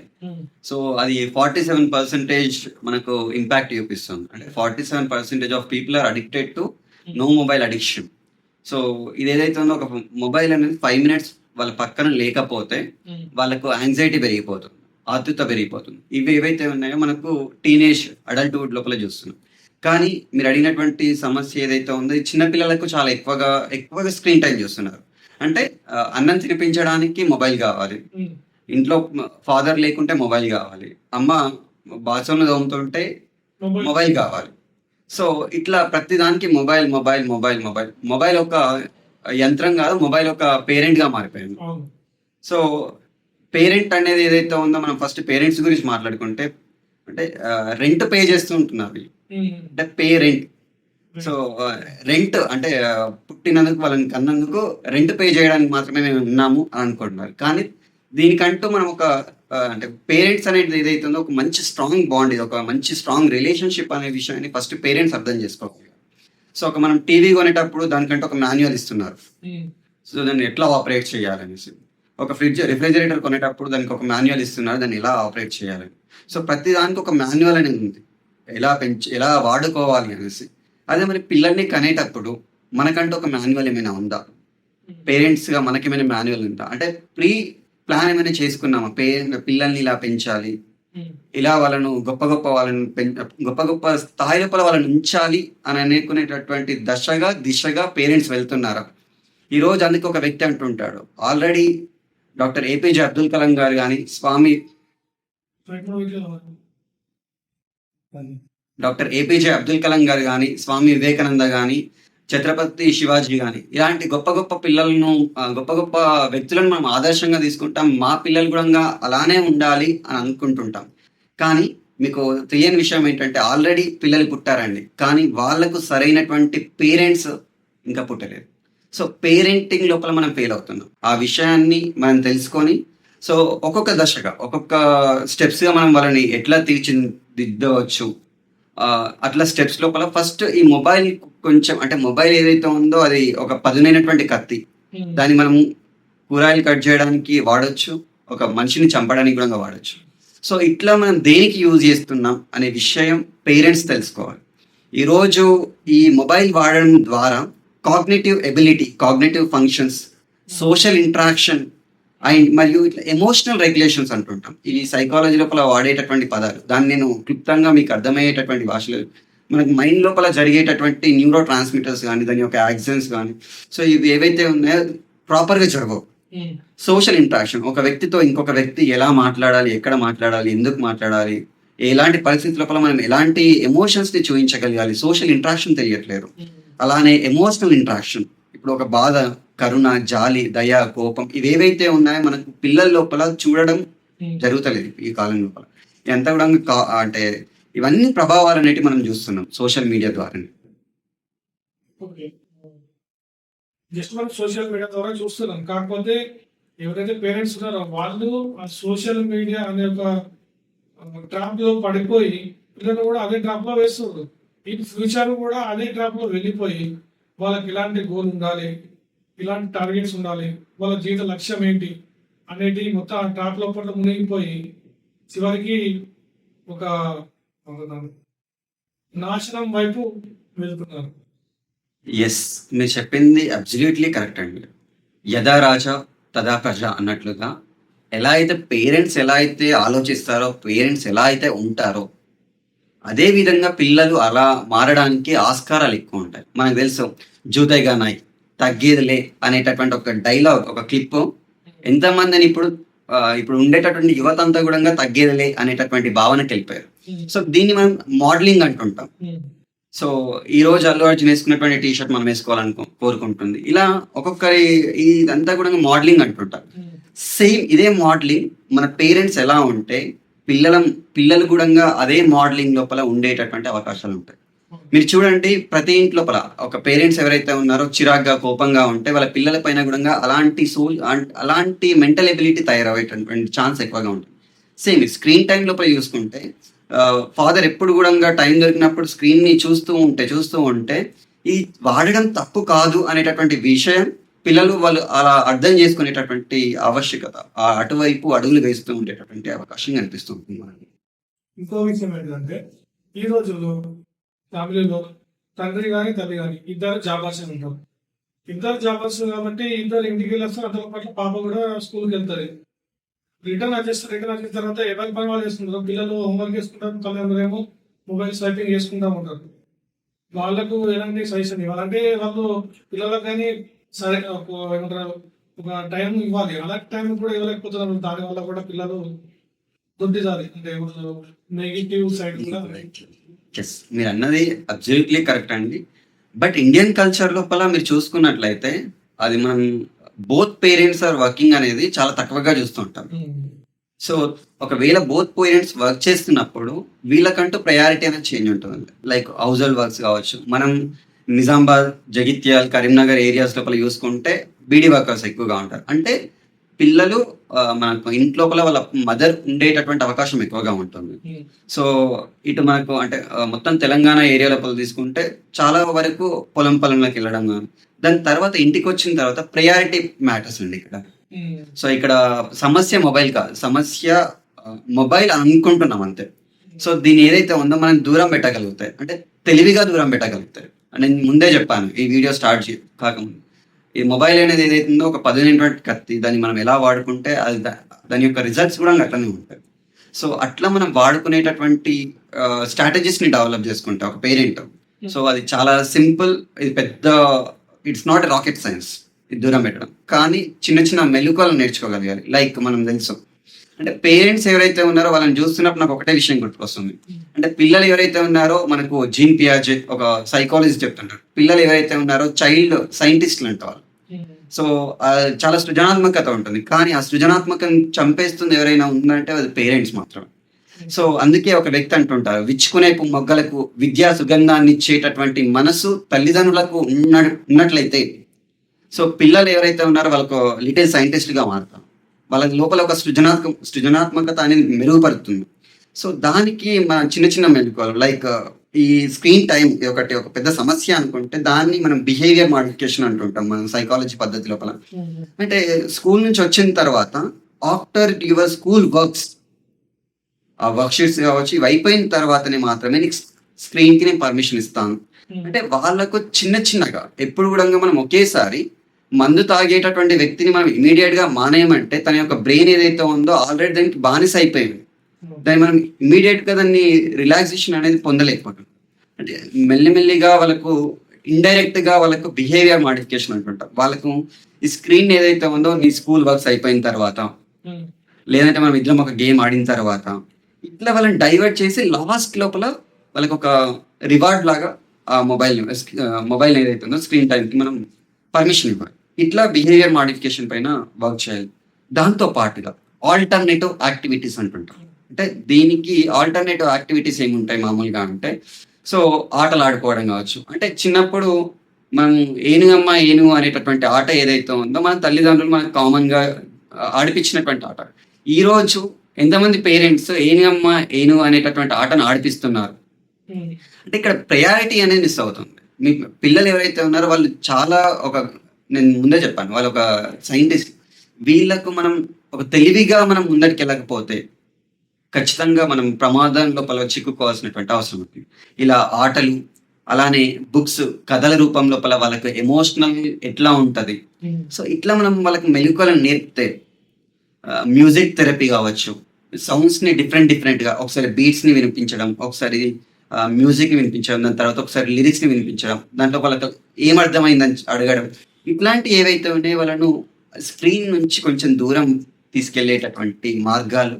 [SPEAKER 1] సో అది 47% మనకు ఇంపాక్ట్ చూపిస్తుంది. అంటే 47% of people are addicted to no mobile addiction. So ఇది ఏదైతే ఉందో ఒక మొబైల్ అనేది 5 minutes వాళ్ళ పక్కన లేకపోతే వాళ్ళకు యాంగ్జైటీ పెరిగిపోతుంది, ఆతృత పెరిగిపోతుంది. ఇవి ఏవైతే ఉన్నాయో మనకు టీనేజ్ అడల్ట్హుడ్ లోపల చూస్తున్నాం. కానీ మీరు అడిగినటువంటి సమస్య ఏదైతే ఉందో ఈ చిన్నపిల్లలకు చాలా ఎక్కువగా స్క్రీన్ టైం చూస్తున్నారు. అంటే అన్నం తినిపించడానికి మొబైల్ కావాలి, ఇంట్లో ఫాదర్ లేకుంటే మొబైల్ కావాలి, అమ్మ బాత్రూంలో తోముతుంటే మొబైల్ కావాలి. సో ఇట్లా ప్రతిదానికి mobile mobile mobile mobile mobile ఒక యంత్రం కాదు, మొబైల్ ఒక పేరెంట్ గా మారిపోయింది. సో పేరెంట్ అనేది ఏదైతే ఉందో మనం ఫస్ట్ పేరెంట్స్ గురించి మాట్లాడుకుంటే అంటే రెంట్ పే చేస్తూ ఉంటున్నారు వీళ్ళు. అంటే పేరెంట్. సో రెంట్ అంటే పుట్టినందుకు వాళ్ళని కన్నందుకు రెంట్ పే చేయడానికి మాత్రమే మేము ఉన్నాము అని అనుకుంటున్నారు. కానీ దీనికంటూ మనం ఒక అంటే పేరెంట్స్ అనేది ఏదైతే ఉందో ఒక మంచి స్ట్రాంగ్ బాండ్, ఇది ఒక మంచి స్ట్రాంగ్ రిలేషన్షిప్ అనే విషయాన్ని ఫస్ట్ పేరెంట్స్ అర్థం చేసుకోవాలి. సో ఒక మనం టీవీ కొనేటప్పుడు దానికంటే ఒక మాన్యువల్ ఇస్తున్నారు. సో దాన్ని ఎట్లా ఆపరేట్ చేయాలనేసి. ఒక రిఫ్రిజిరేటర్ కొనేటప్పుడు దానికి ఒక మాన్యువల్ ఇస్తున్నారు, దాన్ని ఎలా ఆపరేట్ చేయాలని. సో ప్రతి దానికి ఒక మాన్యువల్ అనేది ఉంది, ఎలా వాడుకోవాలి అనేసి. అదే మరి పిల్లల్ని కనేటప్పుడు మనకంటూ ఒక మాన్యువల్ ఏమైనా ఉందా? పేరెంట్స్ గా మనకేమైనా మాన్యువల్ ఉందా? అంటే ప్రీ ప్లాన్ ఏమైనా చేసుకున్నామా? పిల్లల్ని ఇలా పెంచాలి, ఇలా వాళ్ళను గొప్ప గొప్ప స్థాయి లోపల వాళ్ళని ఉంచాలి అని అనుకునేటటువంటి దిశగా పేరెంట్స్ వెళ్తున్నారా? ఈ రోజు అందుకు ఒక వ్యక్తి అంటుంటాడు, already doctor APJ Abdul Kalam గారు కానీ, స్వామి డాక్టర్ ఏపీజే అబ్దుల్ కలాం గారు కానీ, స్వామి వివేకానంద కానీ, ఛత్రపతి శివాజీ కానీ, ఇలాంటి గొప్ప గొప్ప పిల్లలను గొప్ప గొప్ప వ్యక్తులను మనం ఆదర్శంగా తీసుకుంటాం. మా పిల్లలు కూడా అలానే ఉండాలి అని అనుకుంటుంటాం. కానీ మీకు తెలియని విషయం ఏంటంటే ఆల్రెడీ పిల్లలు పుట్టారండి, కానీ వాళ్ళకు సరైనటువంటి పేరెంట్స్ ఇంకా పుట్టలేదు. సో పేరెంటింగ్ లోపల మనం ఫెయిల్ అవుతున్నాం. ఆ విషయాన్ని మనం తెలుసుకొని, సో ఒక్కొక్క దశగా ఒక్కొక్క స్టెప్స్గా మనం వాళ్ళని ఎట్లా తీర్చిదిద్దవచ్చు, అట్లా స్టెప్స్ లోపల ఫస్ట్ ఈ మొబైల్ కొంచెం, అంటే మొబైల్ ఏదైతే ఉందో అది ఒక పదునైనటువంటి కత్తి. దాన్ని మనం కూరగాయలు కట్ చేయడానికి వాడచ్చు, ఒక మనిషిని చంపడానికి కూడా వాడచ్చు. సో ఇట్లా మనం దేనికి యూజ్ చేస్తున్నాం అనే విషయం పేరెంట్స్ తెలుసుకోవాలి. ఈరోజు ఈ మొబైల్ వాడడం ద్వారా cognitive ability, cognitive functions, social interaction and మరియు ఇట్లా ఎమోషనల్ రెగ్యులేషన్స్ అంటుంటాం. ఇవి సైకాలజీ లోపల వాడేటటువంటి పదాలు. దాన్ని నేను క్లుప్తంగా మీకు అర్థమయ్యేటటువంటి భాషలో, మనకు మైండ్ లోపల జరిగేటటువంటి న్యూరో ట్రాన్స్మిటర్స్ కానీ, దాని యొక్క యాక్సిన్స్ కానీ, సో ఇవి ఏవైతే ఉన్నాయో ప్రాపర్గా జరగవు. సోషల్ ఇంటరాక్షన్, ఒక వ్యక్తితో ఇంకొక వ్యక్తి ఎలా మాట్లాడాలి, ఎక్కడ మాట్లాడాలి, ఎందుకు మాట్లాడాలి, ఎలాంటి పరిస్థితి లోపల మనం ఎలాంటి ఎమోషన్స్ని చూపించగలగాలి, సోషల్ ఇంటరాక్షన్ తెలియట్లేదు. అలానే ఎమోషనల్ ఇంటరాక్షన్, ఇప్పుడు ఒక బాధ, కరుణ, జాలి, దయ, కోపం, ఇవేవైతే ఉన్నాయో మనకు పిల్లల లోపల చూడడం జరుగుతలేదు ఈ కాలం లోపల. ఎంత కూడా అంటే ఇవన్నీ ప్రభావాలు అనేవి మనం చూస్తున్నాం సోషల్ మీడియా ద్వారా.
[SPEAKER 2] జస్ట్ మనం సోషల్ మీడియా ద్వారా చూస్తున్నాం. కాకపోతే ఎవరైతే పేరెంట్స్ ఉన్నారో వాళ్ళు ఆ సోషల్ మీడియా అనే ఒక ట్రాప్ లో పడిపోయి పిల్లలు కూడా అదే ట్రాప్ లో వేస్తున్నారు. ఈ ఫ్యూచర్ కూడా అదే ట్రాప్ లో వెళ్ళిపోయి వాళ్ళకి ఇలాంటి గోల్ ఉండాలి, ఇలాంటి టార్గెట్స్ ఉండాలి, వాళ్ళ జీవిత లక్ష్యం ఏంటి అనేది మొత్తం ఆ ట్రాప్ లోపల మునిగిపోయి చివరికి ఒక నాశనం వైపు వెళ్తున్నారు.
[SPEAKER 1] ఎస్, మీరు చెప్పింది అబ్సల్యూట్లీ కరెక్ట్ అండి. యథా రాజా తదా ప్రజ అన్నట్లుగా ఎలా అయితే పేరెంట్స్ ఎలా అయితే ఆలోచిస్తారో, పేరెంట్స్ ఎలా అయితే ఉంటారో, అదే విధంగా పిల్లలు అలా మారడానికి ఆస్కారాలు ఎక్కువ ఉంటాయి. మనకు తెలుసు జూతైగా నాయ్ తగ్గేదిలే అనేటటువంటి ఒక డైలాగ్, ఒక క్లిప్ ఎంతమందిని ఇప్పుడు ఉండేటటువంటి యువత అంతా కూడా తగ్గేదిలే అనేటటువంటి భావనకి వెళ్ళిపోయారు. సో దీన్ని మనం మోడలింగ్ అంటుంటాం. సో ఈ రోజు అల్లు అర్జున్ వేసుకున్నటువంటి టీ షర్ట్ మనం కోరుకుంటుంది. ఇలా ఒక్కొక్కరి ఇదంతా కూడా మోడలింగ్ అంటుంటారు. సేమ్ ఇదే మోడలింగ్ మన పేరెంట్స్ ఎలా ఉంటే పిల్లలు కూడా అదే మోడలింగ్ లోపల ఉండేటటువంటి అవకాశాలు ఉంటాయి. మీరు చూడండి, ప్రతి ఇంటి లోపల ఒక పేరెంట్స్ ఎవరైతే ఉన్నారో చిరాగ్గా, కోపంగా ఉంటే వాళ్ళ పిల్లల పైన కూడా అలాంటి మెంటల్ ఎబిలిటీ తయారయ్యేటటువంటి ఛాన్స్ ఎక్కువగా ఉంటుంది. సేమ్ స్క్రీన్ టైం లోపల చూసుకుంటే ఫాదర్ ఎప్పుడు కూడా టైం దొరికినప్పుడు స్క్రీన్ని చూస్తూ ఉంటే ఈ వాడడం తప్పు కాదు అనేటటువంటి విషయం పిల్లలు వాళ్ళు అలా అర్థం చేసుకునేటటువంటి ఆవశ్యకత, అటువైపు అడుగులు వేస్తూ ఉండేటటువంటి అవకాశం కనిపిస్తుంది మనకి.
[SPEAKER 2] ఇంకో విషయం ఏంటంటే ఈ రోజుల్లో ఫ్యామిలీలో తండ్రి కానీ తల్లి కానీ ఇద్దరు జాబర్స్ ఉంటారు. ఇద్దరు జాబర్స్ కాబట్టి ఇద్దరు ఇంటికి వెళ్ళొస్తారు. అతని పట్ల పాప కూడా స్కూల్కి వెళ్తారు. రిటర్న్ వచ్చిన తర్వాత ఎవరి పని వాళ్ళు చేసుకుంటారు. పిల్లలు హోంవర్క్ చేసుకుంటారు, తల్లిదండ్రులు ఏమో మొబైల్ స్వైపింగ్ చేసుకుంటా ఉంటారు. వాళ్ళకు ఎలాంటి సజెషన్ ఇవ్వాలంటే వాళ్ళు పిల్లలకు కానీ సరే ఏమంటారు ఒక టైం ఇవ్వాలి. అలాంటి టైం కూడా ఇవ్వలేకపోతున్నారు. దానివల్ల కూడా పిల్లలు దొడ్డిదారి అంటే నెగిటివ్ సైడ్ కూడా.
[SPEAKER 1] మీరు అన్నది అబ్సల్యూట్లీ కరెక్ట్ అండి. బట్ ఇండియన్ కల్చర్ లోపల మీరు చూసుకున్నట్లయితే అది మనం బోత్ పేరెంట్స్ ఆర్ వర్కింగ్ అనేది చాలా తక్కువగా చూస్తుంటాం. సో ఒకవేళ బోత్ పేరెంట్స్ వర్క్ చేస్తున్నప్పుడు వీళ్ళకంటూ ప్రయారిటీ అనేది చేంజ్ ఉంటుంది. లైక్ హౌస్ హోల్డ్ వర్క్స్ కావచ్చు. మనం నిజామాబాద్, జగిత్యాల్, కరీంనగర్ ఏరియాస్ లోపల చూసుకుంటే బీడీ వర్కర్స్ ఎక్కువగా ఉంటారు. అంటే పిల్లలు మనకు ఇంట్లోపల వాళ్ళ మదర్ ఉండేటటువంటి అవకాశం ఎక్కువగా ఉంటుంది. సో ఇటు మనకు అంటే మొత్తం తెలంగాణ ఏరియా లోపల తీసుకుంటే చాలా వరకు పొలంలోకి వెళ్ళడం కానీ, దాని తర్వాత ఇంటికి వచ్చిన తర్వాత ప్రయారిటీ మ్యాటర్స్ అండి ఇక్కడ. సో ఇక్కడ సమస్య మొబైల్ కాదు, సమస్య మొబైల్ అనుకుంటున్నాం అంతే. సో దీన్ని ఏదైతే ఉందో మనం దూరం పెట్టగలుగుతాయి, అంటే తెలివిగా దూరం పెట్టగలుగుతాయి. నేను ముందే చెప్పాను ఈ వీడియో స్టార్ట్ కాకముందు, ఈ మొబైల్ అనేది ఏదైతే ఉందో ఒక పదునైనటువంటి కత్తి. దాన్ని మనం ఎలా వాడుకుంటే అది దాని యొక్క రిజల్ట్స్ కూడా అట్లనే ఉంటాయి. సో అట్లా మనం వాడుకునేటటువంటి స్ట్రాటజీస్ని డెవలప్ చేసుకుంటే ఒక పేరెంట్, సో అది చాలా సింపుల్. ఇది పెద్ద, it's not a rocket science. దూరం పెట్టడం. కానీ చిన్న చిన్న మెళకువలు నేర్చుకోగలగాలి. లైక్ మనం తెలుసు అంటే పేరెంట్స్ ఎవరైతే ఉన్నారో వాళ్ళని చూస్తున్నప్పుడు నాకు ఒకటే విషయం గుర్తుకొస్తుంది. అంటే పిల్లలు ఎవరైతే ఉన్నారో మనకు జీన్ పియాజెట్ ఒక సైకాలజిస్ట్ చెప్తుంటారు. పిల్లలు ఎవరైతే ఉన్నారో చైల్డ్ సైంటిస్టులు అంటే వాళ్ళు. సో చాలా సృజనాత్మకత ఉంటుంది. కానీ ఆ సృజనాత్మకను చంపేస్తుంది ఎవరైనా ఉందంటే అది పేరెంట్స్ మాత్రమే. సో అందుకే ఒక వ్యక్తి అంటుంటారు, విచ్చుకునే మొగ్గలకు విద్యా సుగంధాన్ని ఇచ్చేటటువంటి మనసు తల్లిదండ్రులకు ఉన్నట్లయితే సో పిల్లలు ఎవరైతే ఉన్నారో వాళ్ళకు లిటిల్ సైంటిస్ట్గా మారుతారు. వాళ్ళ లోపల ఒక సృజనాత్మకత అనేది మెరుగుపడుతుంది. సో దానికి మన చిన్న చిన్న మెళకువలు లైక్ ఈ స్క్రీన్ టైం ఒక పెద్ద సమస్య అనుకుంటే దాన్ని మనం బిహేవియర్ మాడిఫికేషన్ అంటుంటాం మనం సైకాలజీ పద్ధతి లోపల. అంటే స్కూల్ నుంచి వచ్చిన తర్వాత ఆఫ్టర్ యువర్ స్కూల్ వర్క్స్ ఆ వర్క్షీట్స్ కావచ్చు ఇవి అయిపోయిన తర్వాతనే మాత్రమే నీకు స్క్రీన్కి నేను పర్మిషన్ ఇస్తాను. అంటే వాళ్ళకు చిన్న చిన్నగా ఎప్పుడు కూడా మనం ఒకేసారి మందు తాగేటటువంటి వ్యక్తిని మనం ఇమీడియట్ గా మానేయమంటే తన యొక్క బ్రెయిన్ ఏదైతే ఉందో ఆల్రెడీ దానికి బానిస అయిపోయింది. దాన్ని మనం ఇమీడియట్ గా దాన్ని రిలాక్సేషన్ అనేది పొందలేకపోతుంది. అంటే మెల్లిమెల్లిగా వాళ్ళకు ఇండైరెక్ట్ గా వాళ్ళకు బిహేవియర్ మాడిఫికేషన్ అంటుంటాం. వాళ్ళకు ఈ స్క్రీన్ ఏదైతే ఉందో నీ స్కూల్ వర్క్స్ అయిపోయిన తర్వాత లేదంటే మనం ఇద్దరం ఒక గేమ్ ఆడిన తర్వాత ఇట్లా వాళ్ళని డైవర్ట్ చేసి లాస్ట్ లోపల వాళ్ళకి ఒక రివార్డ్ లాగా ఆ మొబైల్ ఏదైతే ఉందో స్క్రీన్ టైంకి మనం పర్మిషన్ ఇవ్వాలి. ఇట్లా బిహేవియర్ మాడిఫికేషన్ పైన వర్క్ చేయాలి. దాంతో పాటుగా ఆల్టర్నేటివ్ యాక్టివిటీస్ అంటుంటాం. అంటే దీనికి ఆల్టర్నేటివ్ యాక్టివిటీస్ ఏముంటాయి మామూలుగా అంటే సో ఆటలు ఆడుకోవడం కావచ్చు. అంటే చిన్నప్పుడు మనం ఏనుగు అనేటటువంటి ఆట ఏదైతే ఉందో మన తల్లిదండ్రులు మనకు కామన్గా ఆడిపించినటువంటి ఆట. ఈరోజు ఎంతమంది పేరెంట్స్ ఏనుగు అనేటటువంటి ఆటను ఆడిపిస్తున్నారు అంటే ఇక్కడ ప్రయారిటీ అనేది మిస్ అవుతుంది. మీ పిల్లలు ఎవరైతే ఉన్నారో వాళ్ళు చాలా నేను ముందే చెప్పాను వాళ్ళు ఒక సైంటిస్ట్. వీళ్ళకు మనం ఒక తెలివిగా మనం ముందరికి వెళ్ళకపోతే ఖచ్చితంగా మనం ప్రమాదం లోపల చిక్కుకోవాల్సినటువంటి అవసరం ఉంది. ఇలా ఆటలు అలానే బుక్స్ కథల రూపం లోపల వాళ్ళకి ఎమోషనల్ ఎట్లా ఉంటుంది సో ఇట్లా మనం వాళ్ళకి మెలకువలను నేర్పితే మ్యూజిక్ థెరపీ కావచ్చు, సౌండ్స్ని డిఫరెంట్గా ఒకసారి బీట్స్ని వినిపించడం, ఒకసారి మ్యూజిక్ని వినిపించడం, దాని తర్వాత ఒకసారి లిరిక్స్ని వినిపించడం, దాంట్లో వాళ్ళకి ఏమర్థమైందని అడగడం, ఇట్లాంటి ఏవైతే ఉన్నాయో వాళ్ళను స్క్రీన్ నుంచి కొంచెం దూరం తీసుకెళ్లేటటువంటి మార్గాలు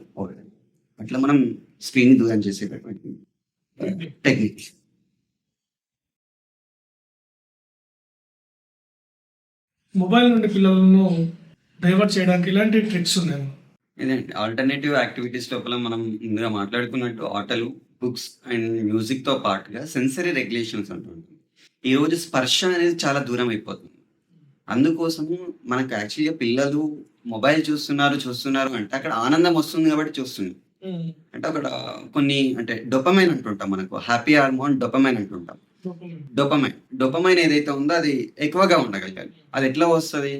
[SPEAKER 1] అట్లా మనం స్క్రీన్ దూరం చేసేటటువంటి టెక్నిక్స్.
[SPEAKER 2] మొబైల్ నుండి పిల్లలను డైవర్ట్ చేయడానికి ఇలాంటి ట్రిక్స్ ఉన్నాయి.
[SPEAKER 1] ఇదండి ఆల్టర్నేటివ్ యాక్టివిటీస్ లోపల మనం ముందుగా మాట్లాడుకున్నట్టు ఆటలు, బుక్స్ అండ్ మ్యూజిక్తో పాటుగా సెన్సరీ రెగ్యులేషన్స్ ఉంటుంది. ఈరోజు స్పర్శ అనేది చాలా దూరం అయిపోతుంది. అందుకోసము మనకు యాక్చువల్గా పిల్లలు మొబైల్ చూస్తున్నారు అంటే అక్కడ ఆనందం వస్తుంది కాబట్టి చూస్తుంది. అంటే అక్కడ కొన్ని అంటే డొపమైన్ అంటుంటాం, మనకు హ్యాపీ హార్మోన్ డొపమైన్ అంటుంటాం. డొపమైన్ ఏదైతే ఉందో అది ఎక్కువగా ఉండగలగాలి. అది ఎట్లా వస్తుంది?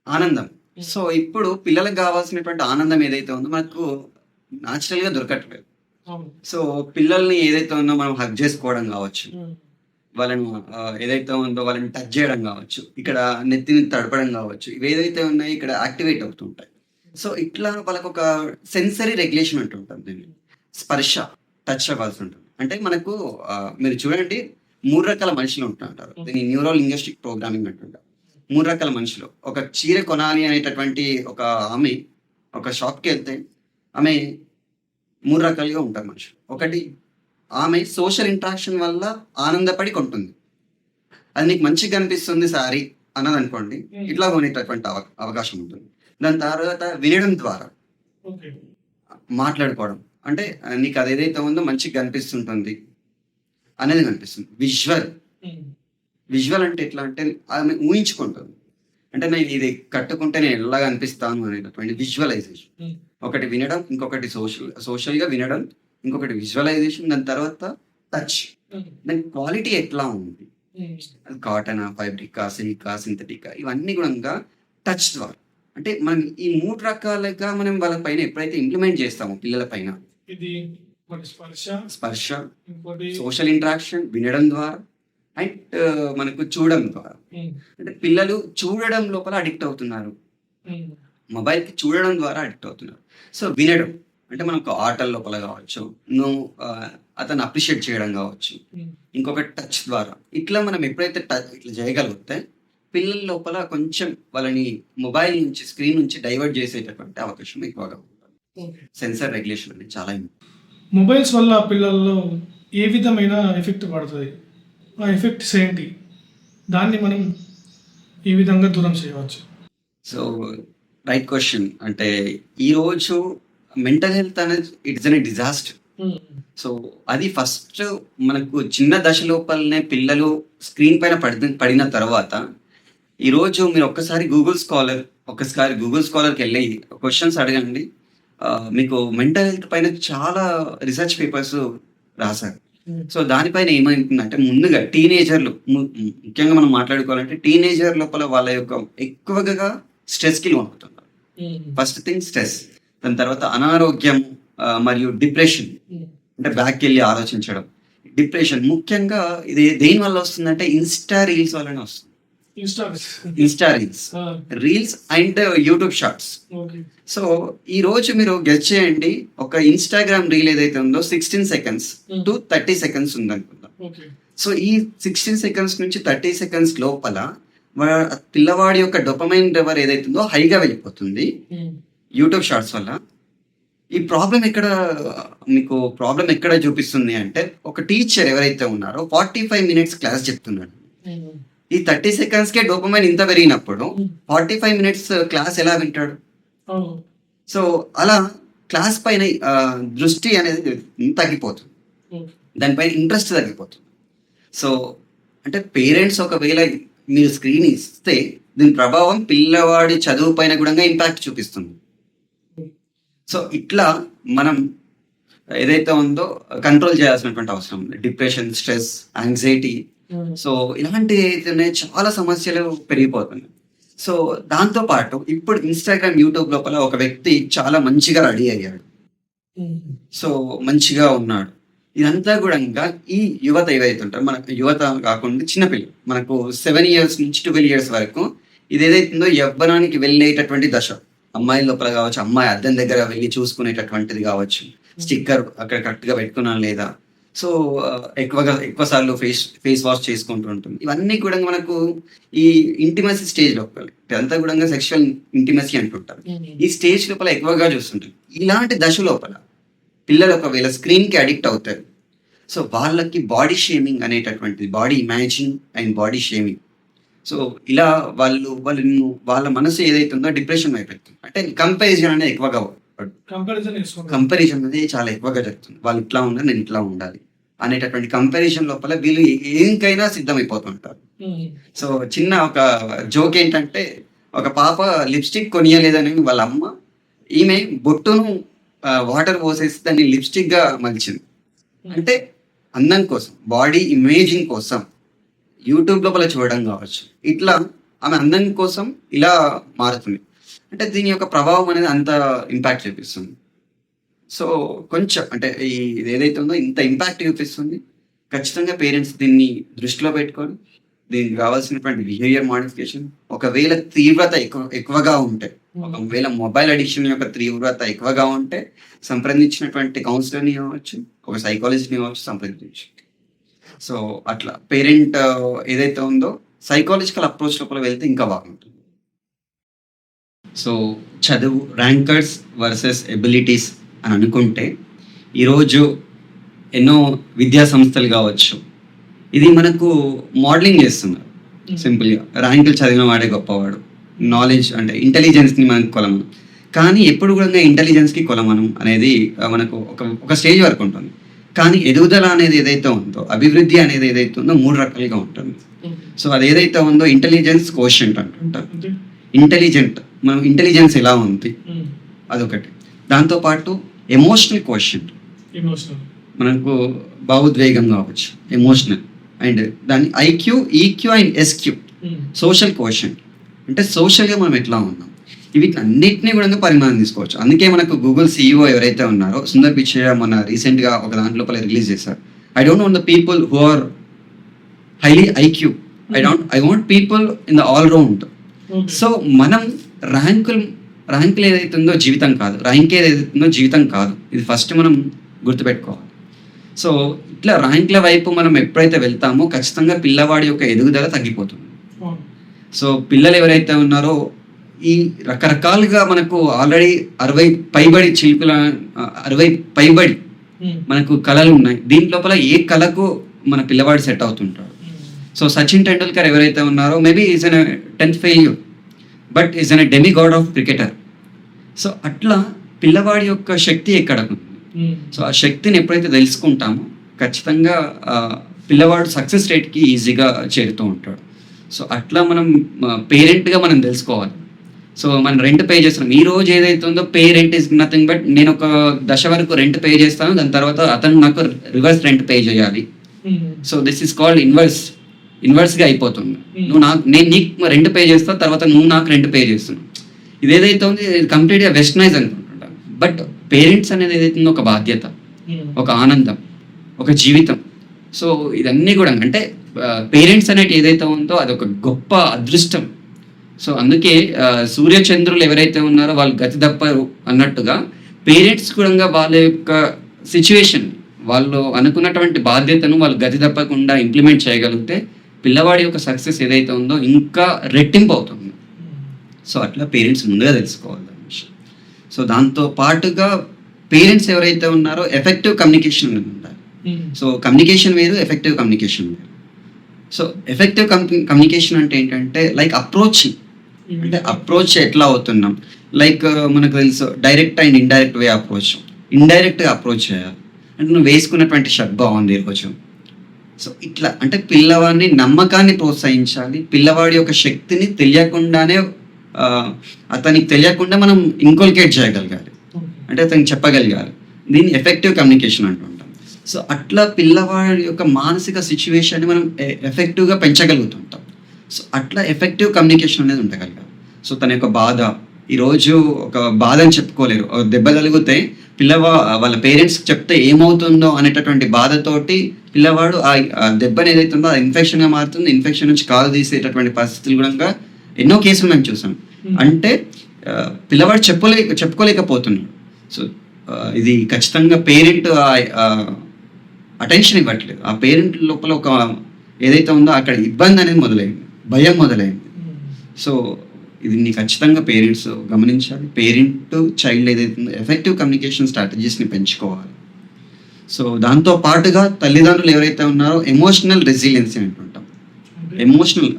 [SPEAKER 1] ఆనందం. సో ఇప్పుడు పిల్లలకు కావాల్సినటువంటి ఆనందం ఏదైతే ఉందో మనకు న్యాచురల్ గా దొరకట్లేదు. సో పిల్లల్ని ఏదైతే ఉందో మనం హగ్ చేసుకోవడం కావచ్చు, వాళ్ళను ఏదైతే ఉందో వాళ్ళని టచ్ చేయడం కావచ్చు, ఇక్కడ నెత్తిని తడపడం కావచ్చు, ఇవి ఏదైతే ఉన్నాయో ఇక్కడ యాక్టివేట్ అవుతుంటాయి. సో ఇట్లా వాళ్ళకు ఒక సెన్సరీ రెగ్యులేషన్ అంటుంటుంది. దీన్ని స్పర్శ టచ్ అవ్వాల్సి ఉంటుంది. అంటే మనకు మీరు చూడండి 3 రకాల మనుషులు ఉంటుంటారు. దీన్ని న్యూరో లింగ్విస్టిక్ ప్రోగ్రామింగ్ అంటుంటారు. 3 రకాల మనుషులు. ఒక చీర కొనాలి అనేటటువంటి ఆమె ఒక షాప్కి వెళ్తే ఆమె 3 రకాలుగా ఉంటారు మనుషులు. ఒకటి ఆమె సోషల్ ఇంటరాక్షన్ వల్ల ఆనందపడి కొంటుంది. అది నీకు మంచిగా కనిపిస్తుంది సారీ అన్నది అనుకోండి, ఇట్లా కొనేటటువంటి అవకాశం ఉంటుంది. దాని తర్వాత వినడం ద్వారా మాట్లాడుకోవడం, అంటే నీకు అది ఏదైతే ఉందో మంచిగా కనిపిస్తుంటుంది అనేది కనిపిస్తుంది. విజువల్ అంటే ఎట్లా అంటే ఆమె ఊహించుకుంటుంది. అంటే నేను ఇది కట్టుకుంటే నేను ఎలాగా అనిపిస్తాను అనేటటువంటి విజువలైజేషన్. ఒకటి వినడం, ఇంకొకటి సోషల్గా వినడం, ఇంకొకటి విజువలైజేషన్, దాని తర్వాత టచ్. దాని క్వాలిటీ ఎట్లా ఉంది, అది కాటనా, ఫైబ్రికా, సిల్కా, సింథటికా, ఇవన్నీ కూడా టచ్ ద్వారా. అంటే మనం ఈ 3 రకాలుగా మనం వాళ్ళ పైన ఎప్పుడైతే ఇంప్లిమెంట్ చేస్తామో పిల్లల పైన స్పర్శ, సోషల్ ఇంటరాక్షన్ వినడం ద్వారా అండ్ మనకు చూడడం ద్వారా. అంటే పిల్లలు చూడడం లోపల అడిక్ట్ అవుతున్నారు, మొబైల్కి చూడడం ద్వారా అడిక్ట్ అవుతున్నారు. సో వినడం అంటే మనకు ఆటల లోపల కావచ్చు, అతను అప్రిషియేట్ చేయడం కావచ్చు, ఇంకొక టచ్ ద్వారా. ఇట్లా మనం ఎప్పుడైతే ఇట్లా చేయగలిగితే పిల్లల లోపల కొంచెం వాళ్ళని మొబైల్ నుంచి, స్క్రీన్ నుంచి డైవర్ట్ చేసేటటువంటి అవకాశం ఎక్కువగా ఉంటుంది. సెన్సార్ రెగ్యులేషన్ అనేది చాలా
[SPEAKER 2] మొబైల్స్ వల్ల పిల్లల్లో ఏ విధమైన ఎఫెక్ట్ పడుతుంది? ఆ ఎఫెక్ట్స్ ఏంటి? దాన్ని మనం ఏ విధంగా దూరం చేయవచ్చు?
[SPEAKER 1] So right question. అంటే ఈరోజు మెంటల్ హెల్త్ అనేది ఇట్స్ అన్ డిజాస్టర్. సో అది ఫస్ట్ మనకు చిన్న దశ లోపలనే పిల్లలు స్క్రీన్ పైన పడిన తర్వాత, ఈరోజు మీరు ఒక్కసారి గూగుల్ స్కాలర్కి వెళ్ళి క్వశ్చన్స్ అడగండి. మీకు మెంటల్ హెల్త్ పైన చాలా రీసెర్చ్ పేపర్స్ రాశారు. సో దానిపైన ఏమైందంటే, ముందుగా టీనేజర్లు ముఖ్యంగా మనం మాట్లాడుకోవాలంటే టీనేజర్ లోపల వాళ్ళ యొక్క ఎక్కువగా స్ట్రెస్కి లోనవుతున్నారు. ఫస్ట్ థింగ్ స్ట్రెస్, దాని తర్వాత అనారోగ్యం మరియు డిప్రెషన్, అంటే బ్యాక్కి వెళ్ళి ఆలోచించడం. డిప్రెషన్ ముఖ్యంగా ఇది దేని వల్ల వస్తుందంటే ఇన్స్టా రీల్స్ వల్లనే వస్తుంది. Insta reels and YouTube shorts. So ఈ రోజు మీరు గెస్ చేయండి, ఒక ఇన్స్టాగ్రామ్ రీల్ ఏదైతే ఉందో 16 seconds to 30 seconds ఉందనుకుందాం. సో ఈ 16 seconds నుంచి 30 seconds లోపల పిల్లవాడి యొక్క డోపమైన్ లెవెల్ ఏదైతే ఉందో హైగా వెళ్ళిపోతుంది యూట్యూబ్ షార్ట్స్ వల్ల. ఈ ప్రాబ్లం ఎక్కడ చూపిస్తుంది అంటే, ఒక టీచర్ ఎవరైతే ఉన్నారో 45 minutes క్లాస్ చెప్తున్నాడు. ఈ 30 secondsకే డోపమైన్ ఇంత పెరిగినప్పుడు 45 minutes క్లాస్ ఎలా వింటాడు? సో అలా క్లాస్ పైన దృష్టి అనేది తగ్గిపోతుంది, దానిపైన ఇంట్రెస్ట్ తగ్గిపోతుంది. సో అంటే పేరెంట్స్ ఒకవేళ మీరు స్క్రీన్ ఇస్తే దీని ప్రభావం పిల్లవాడి చదువు పైన కూడా ఇంపాక్ట్ చూపిస్తుంది. సో ఇట్లా మనం ఏదైతే ఉందో కంట్రోల్ చేయాల్సినటువంటి అవసరం ఉంది. డిప్రెషన్, స్ట్రెస్, యాంగ్జైటీ, సో ఇలాంటి అయితే చాలా సమస్యలు పెరిగిపోతున్నాయి. సో దాంతో పాటు ఇప్పుడు ఇన్స్టాగ్రామ్, యూట్యూబ్ లోపల ఒక వ్యక్తి చాలా మంచిగా రెడీ అయ్యాడు, సో మంచిగా ఉన్నాడు. ఇదంతా కూడా ఈ యువత ఏవైతే ఉంటారో, మనకు యువత కాకుండా చిన్నపిల్లలు, మనకు 7 years నుంచి 12 years వరకు ఇది ఏదైతుందో యవ్వనానికి వెళ్ళేటటువంటి దశ. అమ్మాయి లోపల కావచ్చు, అమ్మాయి అద్దం దగ్గర వెళ్ళి చూసుకునేటటువంటిది కావచ్చు, స్టిక్కర్ అక్కడ కరెక్ట్గా పెట్టుకున్నా లేదా, సో ఎక్కువ సార్లు ఫేస్ వాష్ చేసుకుంటూ ఉంటుంది. ఇవన్నీ కూడా మనకు ఈ ఇంటిమసీ స్టేజ్ లోపల, అంతా కూడా సెక్షువల్ ఇంటిమసీ అంటుంటారు. ఈ స్టేజ్ లోపల ఎక్కువగా చూస్తుంటారు. ఇలాంటి దశ లోపల పిల్లలు ఒకవేళ స్క్రీన్కి అడిక్ట్ అవుతారు. సో వాళ్ళకి బాడీ షేమింగ్ అనేటటువంటిది, body imaging and body shaming. So ఇలా వాళ్ళ మనసు ఏదైతే ఉందో డిప్రెషన్ అయిపోతుంది. అంటే కంపారిజన్ అనేది ఎక్కువగా, కంపారిజన్ అనేది చాలా ఎక్కువగా జరుగుతుంది. వాళ్ళు ఇట్లా ఉన్నారు, నేను ఇట్లా ఉండాలి అనేటటువంటి కంపారిజన్ లోపల వీళ్ళు ఏంకైనా సిద్ధమైపోతుంటారు. సో చిన్న ఒక జోక్ ఏంటంటే, ఒక పాప లిప్స్టిక్ కొనియలేదని వాళ్ళ అమ్మ ఈమె బొట్టును వాటర్ పోసేసి దాన్ని లిప్స్టిక్ గా మలిచింది. అంటే అందం కోసం, బాడీ ఇమేజింగ్ కోసం యూట్యూబ్ లోపల చూడడం కావచ్చు, ఇట్లా ఆమె అందం కోసం ఇలా మారుతుంది. అంటే దీని యొక్క ప్రభావం అనేది అంత ఇంపాక్ట్ చూపిస్తుంది. సో కొంచెం అంటే ఇది ఏదైతే ఉందో ఇంత ఇంపాక్ట్ చూపిస్తుంది. ఖచ్చితంగా పేరెంట్స్ దీన్ని దృష్టిలో పెట్టుకొని దీనికి కావాల్సినటువంటి బిహేవియర్ మాడిఫికేషన్, ఒకవేళ తీవ్రత ఎక్కువగా ఉంటే, ఒకవేళ మొబైల్ అడిక్షన్ యొక్క తీవ్రత ఎక్కువగా ఉంటే సంప్రదించినటువంటి కౌన్సిలర్ని కావచ్చు, ఒక సైకాలజిస్ట్ని కావచ్చు సంప్రదించు. సో అట్లా పేరెంట్ ఏదైతే ఉందో సైకాలజికల్ అప్రోచ్ లోపల వెళ్తే ఇంకా బాగుంటుంది. సో చదువు, ర్యాంకర్స్ వర్సెస్ ఎబిలిటీస్ అని అనుకుంటే, ఈరోజు ఎన్నో విద్యా సంస్థలు కావచ్చు, ఇది మనకు మోడలింగ్ చేస్తున్నారు. సింపుల్గా ర్యాంకులు చదివిన వాడే గొప్పవాడు, నాలెడ్జ్ అంటే ఇంటెలిజెన్స్ని మనకు కొలమనం. కానీ ఎప్పుడు కూడా ఇంటెలిజెన్స్కి కొలమనం అనేది మనకు ఒక స్టేజ్ వరకు ఉంటుంది. కానీ ఎదుగుదల అనేది ఏదైతే ఉందో, అభివృద్ధి అనేది ఏదైతే ఉందో 3 రకాలుగా ఉంటుంది. సో అది ఏదైతే ఉందో ఇంటెలిజెన్స్ కోషెంట్ అంటుంటారు. మనం ఇంటెలిజెన్స్ ఎలా ఉంది అదొకటి. దాంతోపాటు ఎమోషనల్ కోషెంట్, మనకు భావోద్వేగం కావచ్చు, ఎమోషనల్. అండ్ దాన్ని IQ, EQ and SQ, social quotient, అంటే సోషల్గా మనం ఎట్లా ఉన్నాం. వీటిని అన్నింటినీ కూడా పరిమాణం తీసుకోవచ్చు. అందుకే మనకు గూగుల్ CEO ఎవరైతే ఉన్నారో సుందర్ పిచ్చయ్య మొన్న రీసెంట్గా ఒక దాంట్ లోపల రిలీజ్ చేశారు. I don't want the people who are highly IQ, I want people in the all round. So మనం ర్యాంకులు ఏదైతే ఉందో జీవితం కాదు, ర్యాంక్ ఏదైతే ఉందో జీవితం కాదు. ఇది ఫస్ట్ మనం గుర్తుపెట్టుకోవాలి. సో ఇట్లా ర్యాంక్ల వైపు మనం ఎప్పుడైతే వెళ్తామో ఖచ్చితంగా పిల్లవాడి యొక్క ఎదుగుదల తగ్గిపోతుంది. సో పిల్లలు ఎవరైతే ఉన్నారో ఈ రకరకాలుగా మనకు ఆల్రెడీ 60 పైబడి చిలుకుల 60 పైబడి మనకు కళలు ఉన్నాయి. దీని లోపల ఏ కళకు మన పిల్లవాడు సెట్ అవుతుంటాడు. సో సచిన్ టెండూల్కర్ ఎవరైతే ఉన్నారో maybe is an 10th failure but is an demi God of cricketer. So అట్లా పిల్లవాడి యొక్క శక్తి ఎక్కడ ఉంది. సో ఆ శక్తిని ఎప్పుడైతే తెలుసుకుంటామో ఖచ్చితంగా పిల్లవాడు సక్సెస్ రేట్కి ఈజీగా చేరుతూ ఉంటాడు. సో అట్లా మనం పేరెంట్గా మనం తెలుసుకోవాలి. సో మనం రెంట్ పే చేస్తున్నాం. ఈ రోజు ఏదైతే ఉందో pay rent is nothing but నేను ఒక దశ వరకు రెంట్ పే చేస్తాను, దాని తర్వాత అతను నాకు రివర్స్ రెంట్ పే చేయాలి. సో దిస్ ఈస్ కాల్డ్ ఇన్వర్స్గా అయిపోతుంది. నేను నీకు రెంట్ పే చేస్తా, తర్వాత నువ్వు నాకు రెంట్ పే చేస్తున్నావు. ఇదేదైతే ఉంది ఇది కంప్లీట్గా వెస్టర్నైజ్ అనుకుంటా. బట్ పేరెంట్స్ అనేది ఏదైతే ఉందో ఒక బాధ్యత, ఒక ఆనందం, ఒక జీవితం. సో ఇదన్నీ కూడా అంటే పేరెంట్స్ అనేది ఏదైతే ఉందో అది ఒక గొప్ప అదృష్టం. సో అందుకే సూర్యచంద్రులు ఎవరైతే ఉన్నారో వాళ్ళు గతి తప్పరు అన్నట్టుగా పేరెంట్స్ కూడా వాళ్ళ యొక్క సిచ్యువేషన్, వాళ్ళు అనుకున్నటువంటి బాధ్యతను వాళ్ళు గతి తప్పకుండా ఇంప్లిమెంట్ చేయగలిగితే పిల్లవాడి యొక్క సక్సెస్ ఏదైతే ఉందో ఇంకా రెట్టింపు అవుతుంది. సో అట్లా పేరెంట్స్ ముందుగా తెలుసుకోవాలి దాని విషయం. సో దాంతో పాటుగా పేరెంట్స్ ఎవరైతే ఉన్నారో ఎఫెక్టివ్ కమ్యూనికేషన్ ఉండాలి. సో కమ్యూనికేషన్ వేరు, ఎఫెక్టివ్ కమ్యూనికేషన్ వేరు. సో ఎఫెక్టివ్ కమ్యూనికేషన్ అంటే ఏంటంటే లైక్ అప్రోచింగ్, అంటే అప్రోచ్ ఎట్లా అవుతున్నాం. లైక్ మనకు తెలుసు direct and indirect way approach. ఇండైరెక్ట్గా అప్రోచ్ చేయాలి అంటే నువ్వు వేసుకున్నటువంటి షర్ట్ బాగుంది ఈరోజు. సో ఇట్లా అంటే పిల్లవాడిని నమ్మకాన్ని ప్రోత్సహించాలి. పిల్లవాడి యొక్క శక్తిని తెలియకుండానే అతనికి తెలియకుండా మనం ఇంకోల్కేట్ చేయగలగాలి, అంటే అతనికి చెప్పగలగాలి. దీన్ని ఎఫెక్టివ్ కమ్యూనికేషన్ అంటుంటాం. సో అట్లా పిల్లవాడి యొక్క మానసిక సిచ్యువేషన్ని మనం ఎఫెక్టివ్గా పెంచగలుగుతుంటాం. సో అట్లా ఎఫెక్టివ్ కమ్యూనికేషన్ అనేది ఉండగలగాలి. సో తన యొక్క బాధ, ఈరోజు ఒక బాధ అని చెప్పుకోలేరు, దెబ్బ కలిగితే వాళ్ళ పేరెంట్స్కి చెప్తే ఏమవుతుందో అనేటటువంటి బాధతోటి పిల్లవాడు ఆ దెబ్బని ఏదైతే ఉందో అది ఇన్ఫెక్షన్గా మారుతుంది. ఇన్ఫెక్షన్ నుంచి కాలు తీసేటటువంటి పరిస్థితులు కూడా ఎన్నో కేసులు మేము చూసాం. అంటే పిల్లవాడు చెప్పుకోలేకపోతున్నాడు. సో ఇది ఖచ్చితంగా పేరెంట్ అటెన్షన్ ఇవ్వట్లేదు. ఆ పేరెంట్ లోపల ఒక ఏదైతే ఉందో అక్కడ ఇబ్బంది అనేది మొదలైంది, భయం మొదలైంది. సో ఇది ఖచ్చితంగా పేరెంట్స్ గమనించాలి. పేరెంట్ చైల్డ్ ఏదైతే ఉందో ఎఫెక్టివ్ కమ్యూనికేషన్ స్ట్రాటజీస్ని పెంచుకోవాలి. సో దాంతో పాటుగా తల్లిదండ్రులు ఎవరైతే ఉన్నారో ఎమోషనల్ రెసిలియన్సీ అంటుంటాం. ఎమోషనల్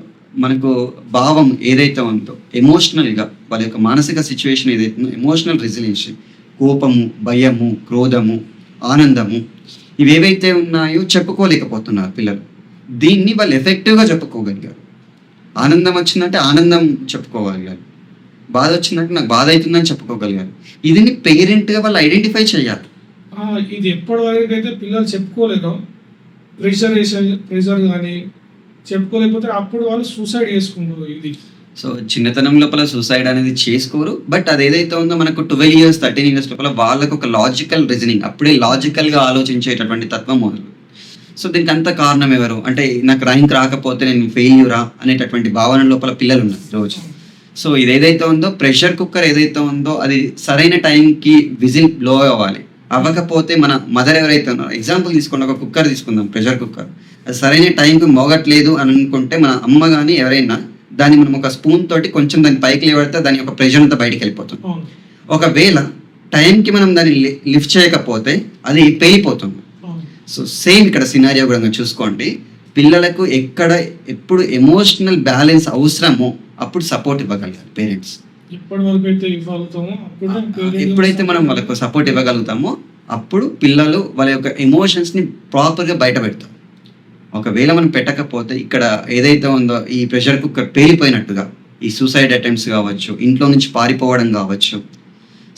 [SPEAKER 1] మనకు భావం ఏదైతే ఉందో ఎమోషనల్గా వాళ్ళ యొక్క మానసిక సిచ్యువేషన్ ఏదైతే ఉందో ఎమోషనల్ రెసిలియన్సీ, కోపము, భయము, క్రోధము, ఆనందము ఇవేవైతే ఉన్నాయో చెప్పుకోలేకపోతున్నారు పిల్లలు. దీన్ని వాళ్ళు ఎఫెక్టివ్గా చెప్పుకోగలిగారు. ఆనందం వచ్చిందంటే ఆనందం చెప్పుకోగలిగారు, బాధ వచ్చిందంటే నాకు బాధ అవుతుందని చెప్పుకోగలిగారు. ఇది పేరెంట్గా వాళ్ళు ఐడెంటిఫై చేయాలి.
[SPEAKER 2] ఇది ఎప్పటి వరకు అయితే పిల్లలు చెప్పుకోలేరు, ప్రెషర్ కానీ చెప్పుకోలేకపోతే అప్పుడు వాళ్ళు సూసైడ్ చేసుకుంటారు. ఇది
[SPEAKER 1] సో చిన్నతనం లోపల సూసైడ్ అనేది చేసుకోరు. బట్ అది ఏదైతే ఉందో మనకు 12 years 13 years లోపల వాళ్ళకు ఒక లాజికల్ రీజనింగ్, అప్పుడే లాజికల్గా ఆలోచించేటటువంటి తత్వం మొదలు. సో దీనికి అంత కారణం ఎవరు అంటే నాకు ర్యాంక్ రాకపోతే నేను ఫెయిల్యూరా అనేటటువంటి భావన లోపల పిల్లలు ఉన్నారు రోజు. సో ఇది ఏదైతే ఉందో ప్రెషర్ కుక్కర్ ఏదైతే ఉందో అది సరైన టైంకి విజిల్ బ్లో అవ్వాలి. అవ్వకపోతే మన మదర్ ఎవరైతే ఉన్నారో, ఎగ్జాంపుల్ తీసుకోండి, ఒక కుక్కర్ తీసుకుందాం, ప్రెషర్ కుక్కర్, అది సరైన టైంకి మోగట్లేదు అని అనుకుంటే మన అమ్మ కానీ ఎవరైనా దాన్ని మనం ఒక స్పూన్ తోటి కొంచెం దాన్ని పైకి లేవడితే దాని యొక్క ప్రెషర్ అంతా బయటికి వెళ్ళిపోతుంది. ఒకవేళ టైంకి మనం దాన్ని లిఫ్ట్ చేయకపోతే అది పేలిపోతుంది. సో సేమ్ ఇక్కడ సినారియో కూడా చూసుకోండి. పిల్లలకు ఎప్పుడు ఎమోషనల్ బ్యాలెన్స్ అవసరమో అప్పుడు సపోర్ట్ ఇవ్వగలగాలి పేరెంట్స్. ఎప్పుడైతే మనం వాళ్ళకు సపోర్ట్ ఇవ్వగలుగుతామో అప్పుడు పిల్లలు వాళ్ళ యొక్క ఎమోషన్స్ని ప్రాపర్గా బయట పెడతారు. ఒకవేళ మనం పెట్టకపోతే ఇక్కడ ఏదైతే ఉందో ఈ ప్రెషర్ కుక్కర్ పేలిపోయినట్టుగా ఈ సూసైడ్ అటెంప్ట్స్ కావచ్చు, ఇంట్లో నుంచి పారిపోవడం కావచ్చు,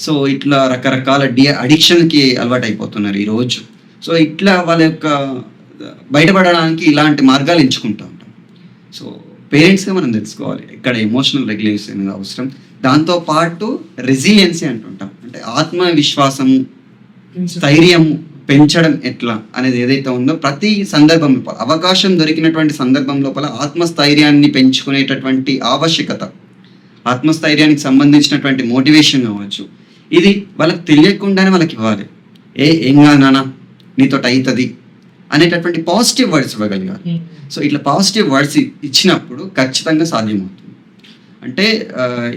[SPEAKER 1] సో ఇట్లా రకరకాల అడిక్షన్కి అలవాటు అయిపోతున్నారు ఈరోజు. సో ఇట్లా వాళ్ళ యొక్క బయటపడడానికి ఇలాంటి మార్గాలు ఎంచుకుంటూ ఉంటాం. సో పేరెంట్స్గా మనం తెలుసుకోవాలి ఇక్కడ ఎమోషనల్ రెగ్యులేషన్ అనేది అవసరం. దాంతోపాటు రెసిలియన్సీ అంటుంటాం, అంటే ఆత్మవిశ్వాసము, స్థైర్యము పెంచడం ఎట్లా అనేది ఏదైతే ఉందో ప్రతి సందర్భం లోపల అవకాశం దొరికినటువంటి సందర్భం లోపల ఆత్మస్థైర్యాన్ని పెంచుకునేటటువంటి ఆవశ్యకత, ఆత్మస్థైర్యానికి సంబంధించినటువంటి మోటివేషన్ కావచ్చు, ఇది వాళ్ళకి తెలియకుండానే వాళ్ళకి ఇవ్వాలి. ఏం కాదు నాన్న నీతో అవుతుంది అనేటటువంటి పాజిటివ్ వర్డ్స్ ఇవ్వగలిగారు. సో ఇట్లా పాజిటివ్ వర్డ్స్ ఇచ్చినప్పుడు ఖచ్చితంగా సాధ్యమవుతుంది. అంటే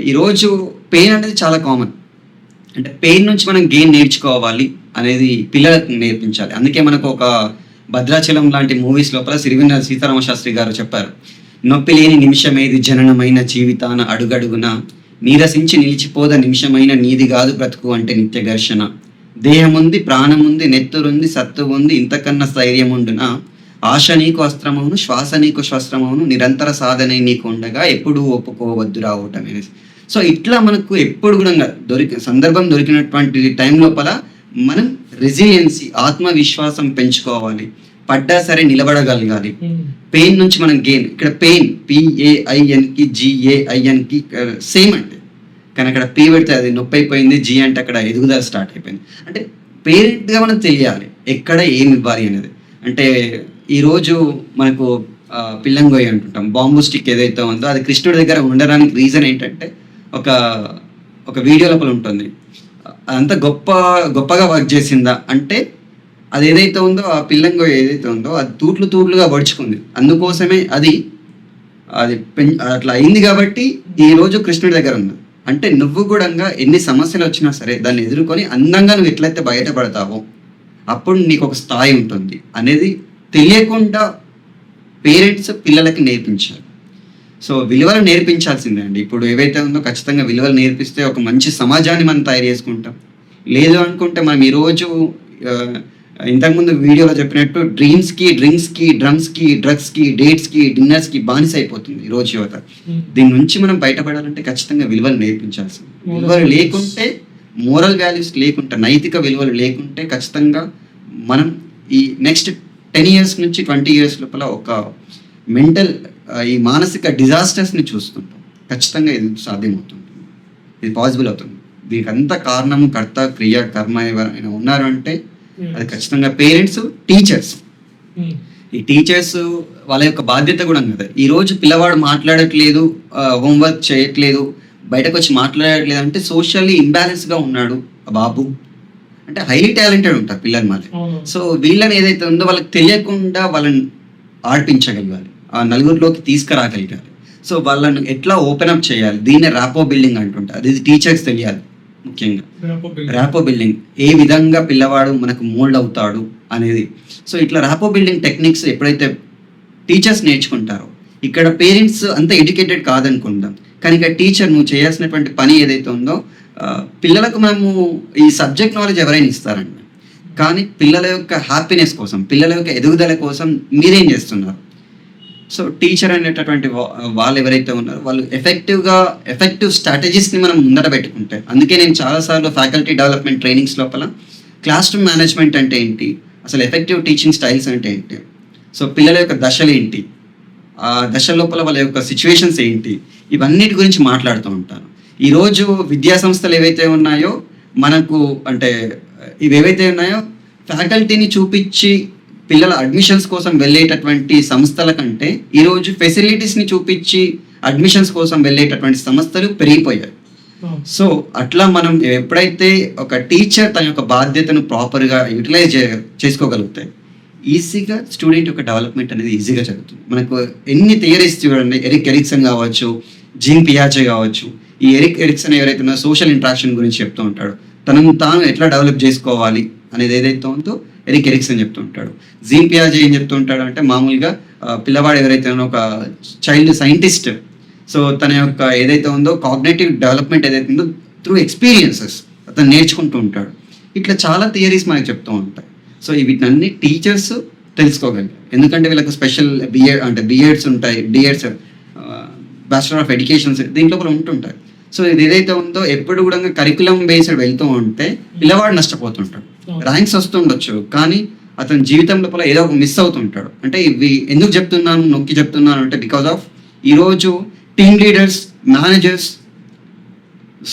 [SPEAKER 1] ఈరోజు పెయిన్ అనేది చాలా కామన్. అంటే పెయిన్ నుంచి మనం గెయిన్ నేర్చుకోవాలి అనేది పిల్లలకు నేర్పించాలి. అందుకే మనకు ఒక భద్రాచలం లాంటి మూవీస్ లోపల సిరివెన్నెల సీతారామ శాస్త్రి గారు చెప్పారు, నొప్పి లేని నిమిషమేది జననమైన జీవితాన అడుగడుగున నీరసించి నిలిచిపోద నిమిషమైన నీది కాదు బ్రతుకు అంటే నిత్య ఘర్షణ. దేహముంది ప్రాణముంది నెత్తురుంది సత్తు ఉంది ఇంతకన్నా స్థైర్యముండున ఆశ నీకు అస్త్రమవును శ్వాస నీకు శస్త్రమవును నిరంతర సాధన నీకు ఉండగా ఎప్పుడూ ఒప్పుకోవద్దు రావటం అనేది. సో ఇట్లా మనకు ఎప్పుడు కూడా సందర్భం దొరికినటువంటి టైం లోపల మనం రెసిలియన్సీ ఆత్మవిశ్వాసం పెంచుకోవాలి, పడ్డా సరే నిలబడగలగాలి. పెయిన్ నుంచి మనం గెయిన్, ఇక్కడ పెయిన్ PAINకి GAINకి సేమ్ అంటే, కానీ అక్కడ P పెడితే అది నొప్పి అయిపోయింది, G అంటే అక్కడ ఎదుగుదల స్టార్ట్ అయిపోయింది. అంటే పేరెంట్గా మనం తెలియాలి ఎక్కడ ఏమి ఇవ్వాలి అనేది. అంటే ఈరోజు మనకు పిల్లంగొయ్యి అంటుంటాం, బాంబు స్టిక్ ఏదైతే ఉందో అది కృష్ణుడి దగ్గర ఉండడానికి రీజన్ ఏంటంటే ఒక వీడియో లోపల ఉంటుంది, అదంతా గొప్పగా వర్క్ చేసిందా అంటే అది ఏదైతే ఉందో ఆ పిల్లంగొయ్యి ఏదైతే ఉందో అది తూట్లుగా పడుచుకుంది, అందుకోసమే అది అట్లా అయింది కాబట్టి ఈ రోజు కృష్ణుడి దగ్గర ఉంది. అంటే నువ్వు కూడా ఎన్ని సమస్యలు వచ్చినా సరే దాన్ని ఎదుర్కొని అందంగా నువ్వు ఎట్లయితే బయటపడతావో అప్పుడు నీకు ఒక స్థాయి ఉంటుంది అనేది తెలియకుండా పేరెంట్స్ పిల్లలకి నేర్పించాలి. సో విలువలు నేర్పించాల్సిందే అండి. ఇప్పుడు ఏవైతే ఉందో ఖచ్చితంగా విలువలు నేర్పిస్తే ఒక మంచి సమాజాన్ని మనం తయారు చేసుకుంటాం. లేదు అనుకుంటే మనం ఈరోజు ఇంతకుముందు వీడియోలో చెప్పినట్టు డ్రీమ్స్కి డ్రింక్స్కి డ్రమ్స్కి డ్రగ్స్కి డేట్స్కి డిన్నర్స్కి బానిస అయిపోతుంది ఈరోజు యువత. దీని నుంచి మనం బయటపడాలంటే ఖచ్చితంగా విలువలు నేర్పించాల్సింది. విలువలు లేకుంటే, మోరల్ వాల్యూస్ లేకుంటే, నైతిక విలువలు లేకుంటే ఖచ్చితంగా మనం ఈ నెక్స్ట్ 10 years నుంచి 20 years లోపల ఒక మెంటల్ ఈ మానసిక డిజాస్టర్స్ని చూస్తుంటాం. ఖచ్చితంగా ఇది సాధ్యమవుతుంది, ఇది పాసిబుల్ అవుతుంది. దీనికి అంత కారణం కర్త క్రియ కర్మ ఎవరైనా ఉన్నారు అంటే అది ఖచ్చితంగా పేరెంట్స్, టీచర్స్. ఈ టీచర్స్ వాళ్ళ యొక్క బాధ్యత కూడా కదా. ఈరోజు పిల్లవాడు మాట్లాడట్లేదు, హోంవర్క్ చేయట్లేదు, బయటకు వచ్చి మాట్లాడట్లేదు అంటే సోషల్లీ ఇంబ్యాలెన్స్గా ఉన్నాడు ఆ బాబు. అంటే హైలీ టాలెంటెడ్ ఉంటారు పిల్లలు మళ్ళీ. సో వీళ్ళని ఏదైతే ఉందో వాళ్ళకి తెలియకుండా వాళ్ళని ఆడిపించగలగాలి, ఆ నలుగురిలోకి తీసుకురాగలిగాలి. సో వాళ్ళను ఎట్లా ఓపెన్ అప్ చేయాలి, దీన్నే ర్యాపో బిల్డింగ్ అంటుంటారు. అది టీచర్స్ తెలియాలి ముఖ్యంగా. ర్యాపో బిల్డింగ్ ఏ విధంగా పిల్లవాడు మనకు మోల్డ్ అవుతాడు అనేది. సో ఇట్లా ర్యాపో బిల్డింగ్ టెక్నిక్స్ ఎప్పుడైతే టీచర్స్ నేర్చుకుంటారో, ఇక్కడ పేరెంట్స్ అంత ఎడ్యుకేటెడ్ కాదనుకుందాం, కానీ ఇక్కడ టీచర్ నువ్వు చేయాల్సినటువంటి పని ఏదైతే ఉందో, పిల్లలకు మనము ఈ సబ్జెక్ట్ నాలెడ్జ్ ఎవరైనా ఇస్తారండి, కానీ పిల్లల యొక్క హ్యాపీనెస్ కోసం, పిల్లల యొక్క ఎదుగుదల కోసం మీరేం చేస్తున్నారు? సో టీచర్ అనేటటువంటి వాళ్ళు ఎవరైతే ఉన్నారో వాళ్ళు ఎఫెక్టివ్ స్ట్రాటజీస్ని మనం ముందర పెట్టుకుంటే, అందుకే నేను చాలాసార్లు ఫ్యాకల్టీ డెవలప్మెంట్ ట్రైనింగ్స్ లోపల క్లాస్ రూమ్ మేనేజ్మెంట్ అంటే ఏంటి, అసలు ఎఫెక్టివ్ టీచింగ్ స్టైల్స్ అంటే ఏంటి, సో పిల్లల యొక్క దశలు ఏంటి, ఆ దశ లోపల వాళ్ళ యొక్క సిచ్యువేషన్స్ ఏంటి, ఇవన్నిటి గురించి మాట్లాడుతూ ఉంటాను. ఈరోజు విద్యా సంస్థలు ఏవైతే ఉన్నాయో మనకు, అంటే ఇవి ఏవైతే ఉన్నాయో ఫ్యాకల్టీని చూపించి పిల్లల అడ్మిషన్స్ కోసం వెళ్ళేటటువంటి సంస్థల కంటే ఈరోజు ఫెసిలిటీస్ని చూపించి అడ్మిషన్స్ కోసం వెళ్ళేటటువంటి సంస్థలు పెరిగిపోయాయి. సో అట్లా మనం ఎప్పుడైతే ఒక టీచర్ తన యొక్క బాధ్యతను ప్రాపర్గా యూటిలైజ్ చేసుకోగలుగుతాయి, ఈజీగా స్టూడెంట్ యొక్క డెవలప్మెంట్ అనేది ఈజీగా జరుగుతుంది. మనకు ఎన్ని థియరీస్ చూడండి, ఎరిక్ ఎరిక్సన్ కావచ్చు, జీన్ పియాజే కావచ్చు. ఈ ఎరిక్ ఎరిక్సన్ ఎవరైతే ఉన్నారో సోషల్ ఇంట్రాక్షన్ గురించి చెప్తూ ఉంటాడు, తనను తాను ఎట్లా డెవలప్ చేసుకోవాలి అనేది ఏదైతే ఉందో ఎరిక్ ఎరిక్సన్ చెప్తూ ఉంటాడు. జీన్ పియాజే ఏం చెప్తూ ఉంటాడు అంటే, మామూలుగా పిల్లవాడు ఎవరైతే ఒక చైల్డ్ సైంటిస్ట్, సో తన యొక్క ఏదైతే ఉందో కాగ్నేటివ్ డెవలప్మెంట్ ఏదైతే ఉందో త్రూ ఎక్స్పీరియన్సెస్ అతను నేర్చుకుంటూ ఉంటాడు. ఇట్లా చాలా థియరీస్ మనకు చెప్తూ ఉంటాయి. సో వీటినన్నీ టీచర్స్ తెలుసుకోగలరు, ఎందుకంటే వీళ్ళకి స్పెషల్ బిఎడ్స్ ఉంటాయి, డిఎడ్స్, బ్యాచులర్ ఆఫ్ ఎడ్యుకేషన్స్ దీంట్లో కూడా ఉంటుంటాయి. సో ఇది ఏదైతే ఉందో ఎప్పుడు కూడా కరికులం బేస్డ్ వెళ్తూ ఉంటే పిల్లవాడు నష్టపోతుంటాడు. ర్యాంక్స్ వస్తుండొచ్చు, కానీ అతని జీవితం లోపల ఏదో ఒక మిస్ అవుతుంటాడు. అంటే ఇవి ఎందుకు నొక్కి చెప్తున్నాను అంటే, బికాస్ ఆఫ్ ఈరోజు team leaders, managers,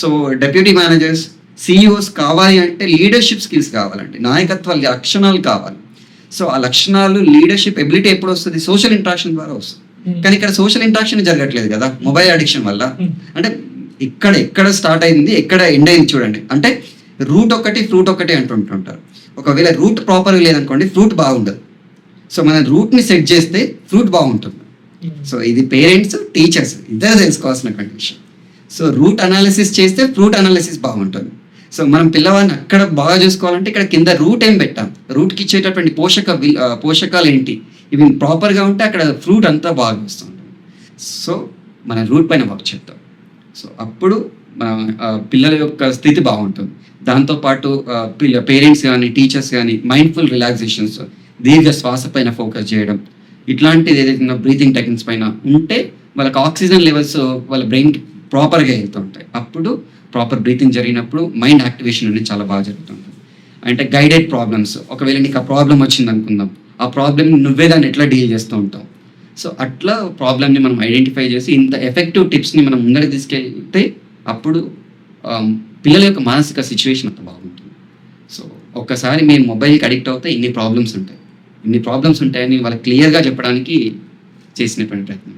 [SPEAKER 1] so deputy managers, CEOs కావాలి అంటే లీడర్షిప్ స్కిల్స్ కావాలండి, నాయకత్వ లక్షణాలు కావాలి. సో ఆ లక్షణాలు, లీడర్షిప్ ఎబిలిటీ ఎప్పుడు వస్తుంది? సోషల్ ఇంట్రాక్షన్ ద్వారా వస్తుంది. కానీ ఇక్కడ సోషల్ ఇంట్రాక్షన్ జరగట్లేదు కదా, మొబైల్ అడిక్షన్ వల్ల. అంటే ఎక్కడ స్టార్ట్ అయింది, ఎక్కడ ఎండ్ అయింది చూడండి. అంటే రూట్ ఒకటి ఫ్రూట్ ఒకటి అంటుంటారు. ఒకవేళ రూట్ ప్రాపర్గా లేదనుకోండి, ఫ్రూట్ బాగుండదు. సో మనం రూట్ని సెట్ చేస్తే ఫ్రూట్ బాగుంటుంది. సో ఇది పేరెంట్స్, టీచర్స్ ఇద్దరు తెలుసుకోవాల్సినటువంటి విషయం. సో రూట్ అనాలిసిస్ చేస్తే ఫ్రూట్ అనాలిసిస్ బాగుంటుంది. సో మనం పిల్లవాడిని అక్కడ బాగా చూసుకోవాలంటే ఇక్కడ కింద రూట్ ఏం పెట్టాం, రూట్కి ఇచ్చేటటువంటి పోషకాలు ఏంటి, ఇవి ప్రాపర్గా ఉంటే అక్కడ ఫ్రూట్ అంతా బాగా వస్తుంది. సో మన రూట్ పైన వర్క్ చేద్దాం. సో అప్పుడు మన పిల్లల యొక్క స్థితి బాగుంటుంది. దాంతోపాటు పేరెంట్స్ కానీ టీచర్స్ కానీ మైండ్ఫుల్ రిలాక్సేషన్స్, దీర్ఘ శ్వాస పైన ఫోకస్ చేయడం, ఇట్లాంటిది ఏదైతే బ్రీతింగ్ టెక్నిక్స్ పైన ఉంటే వాళ్ళకి ఆక్సిజన్ లెవెల్స్ వాళ్ళ బ్రెయిన్కి ప్రాపర్గా వెళ్తుంటాయి. అప్పుడు ప్రాపర్ బ్రీతింగ్ జరిగినప్పుడు మైండ్ యాక్టివేషన్ అనేది చాలా బాగా జరుగుతుంటుంది. అంటే గైడెడ్ ప్రాబ్లమ్స్, ఒకవేళ నీకు ఆ ప్రాబ్లం వచ్చింది అనుకుందాం, ఆ ప్రాబ్లమ్ నువ్వే దాన్ని ఎట్లా డీల్ చేస్తూ ఉంటావు. సో అట్లా ప్రాబ్లమ్ని మనం ఐడెంటిఫై చేసి ఇంత ఎఫెక్టివ్ టిప్స్ని మనం ముందరికి తీసుకెళ్తే అప్పుడు పిల్లల యొక్క మానసిక సిచ్యువేషన్ అంత బాగుంటుంది. సో ఒక్కసారి మేము మొబైల్కి అడిక్ట్ అవుతే ఇన్ని ప్రాబ్లమ్స్ ఉంటాయని వాళ్ళకి క్లియర్గా చెప్పడానికి చేసినటువంటి ప్రయత్నం.